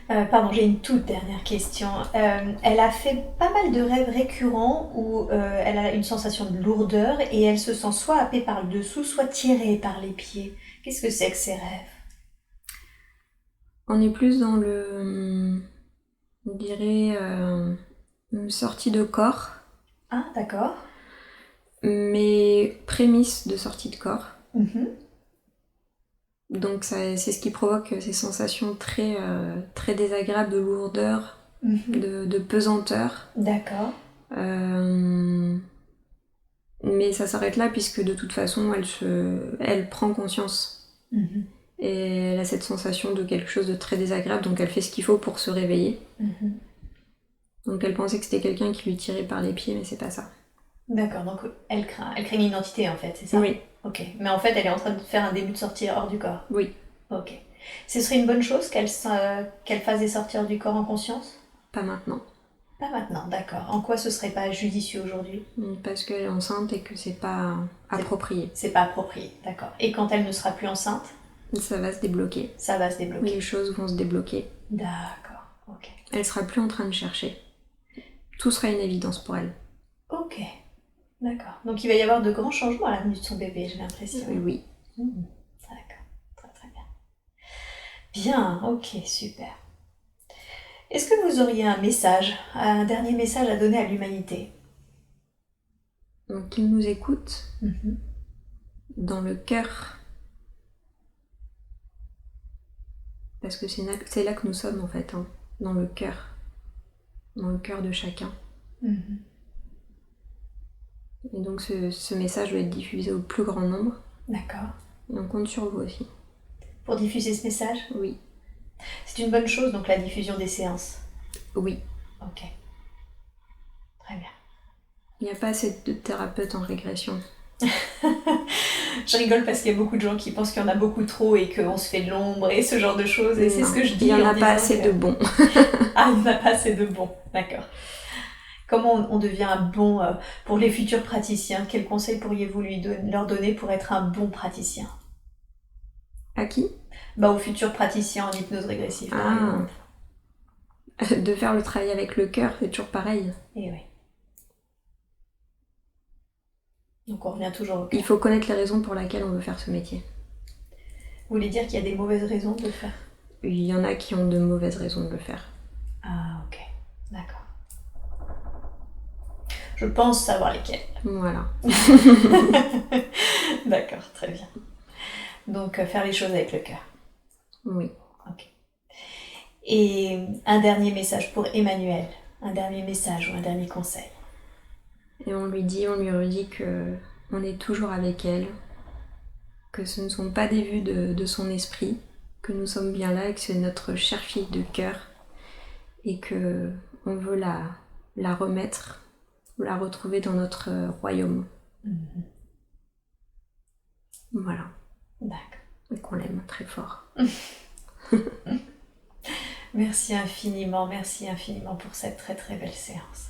Pardon, j'ai une toute dernière question. Elle a fait pas mal de rêves récurrents où elle a une sensation de lourdeur et elle se sent soit happée par le dessous, soit tirée par les pieds. Qu'est-ce que c'est que ces rêves? On est plus dans on dirait, une sortie de corps. Ah, d'accord. Mais prémisse de sortie de corps. Donc c'est ce qui provoque ces sensations très, très désagréables de lourdeur, de pesanteur. D'accord. Mais ça s'arrête là puisque de toute façon elle prend conscience. Et elle a cette sensation de quelque chose de très désagréable, donc elle fait ce qu'il faut pour se réveiller. Donc elle pensait que c'était quelqu'un qui lui tirait par les pieds, mais c'est pas ça. D'accord, donc elle craint une identité en fait, c'est ça? Oui. Ok, mais en fait elle est en train de faire un début de sortie hors du corps? Oui. Ok. Ce serait une bonne chose qu'elle fasse des sorties hors du corps en conscience? Pas maintenant. Pas maintenant, d'accord. En quoi ce serait pas judicieux aujourd'hui? Parce qu'elle est enceinte et que c'est pas approprié. C'est pas approprié, d'accord. Et quand elle ne sera plus enceinte? Ça va se débloquer. Ça va se débloquer. Les choses vont se débloquer. D'accord, ok. Elle sera plus en train de chercher. Tout sera une évidence pour elle. Ok, d'accord. Donc il va y avoir de grands changements à la venue de son bébé, j'ai l'impression. Oui. D'accord, très très bien. Bien, ok, super. Est-ce que vous auriez un dernier message à donner à l'humanité? Donc qu'ils nous écoutent dans le cœur. Parce que c'est là que nous sommes en fait, hein, dans le cœur. Dans le cœur de chacun. Et donc ce message doit être diffusé au plus grand nombre. D'accord. Et on compte sur vous aussi. Pour diffuser ce message? Oui. C'est une bonne chose, donc la diffusion des séances? Oui. Ok. Très bien. Il n'y a pas assez de thérapeutes en régression. Je rigole parce qu'il y a beaucoup de gens qui pensent qu'il y en a beaucoup trop et qu'on se fait de l'ombre et ce genre de choses. Et c'est ce que je dis. Il n'y en a pas assez de bons. Ah, il n'y en a pas assez de bons. D'accord. Comment on devient un bon... pour les futurs praticiens, quels conseils pourriez-vous leur donner pour être un bon praticien? À qui? Aux futurs praticiens en hypnose régressive, par exemple. De faire le travail avec le cœur, c'est toujours pareil. Et oui. Donc on revient toujours au cœur. Il faut connaître les raisons pour lesquelles on veut faire ce métier. Vous voulez dire qu'il y a des mauvaises raisons de le faire? Il y en a qui ont de mauvaises raisons de le faire. Ah, ok. D'accord. Je pense savoir lesquelles. Voilà. D'accord, très bien. Donc faire les choses avec le cœur. Oui. Ok. Et un dernier message pour Emmanuelle, un dernier message ou un dernier conseil. Et on lui redit que on est toujours avec elle, que ce ne sont pas des vues de son esprit, que nous sommes bien là et que c'est notre chère fille de cœur et que on veut la remettre, la retrouver dans notre royaume. Voilà. D'accord. Et qu'on l'aime très fort. Merci infiniment pour cette très très belle séance.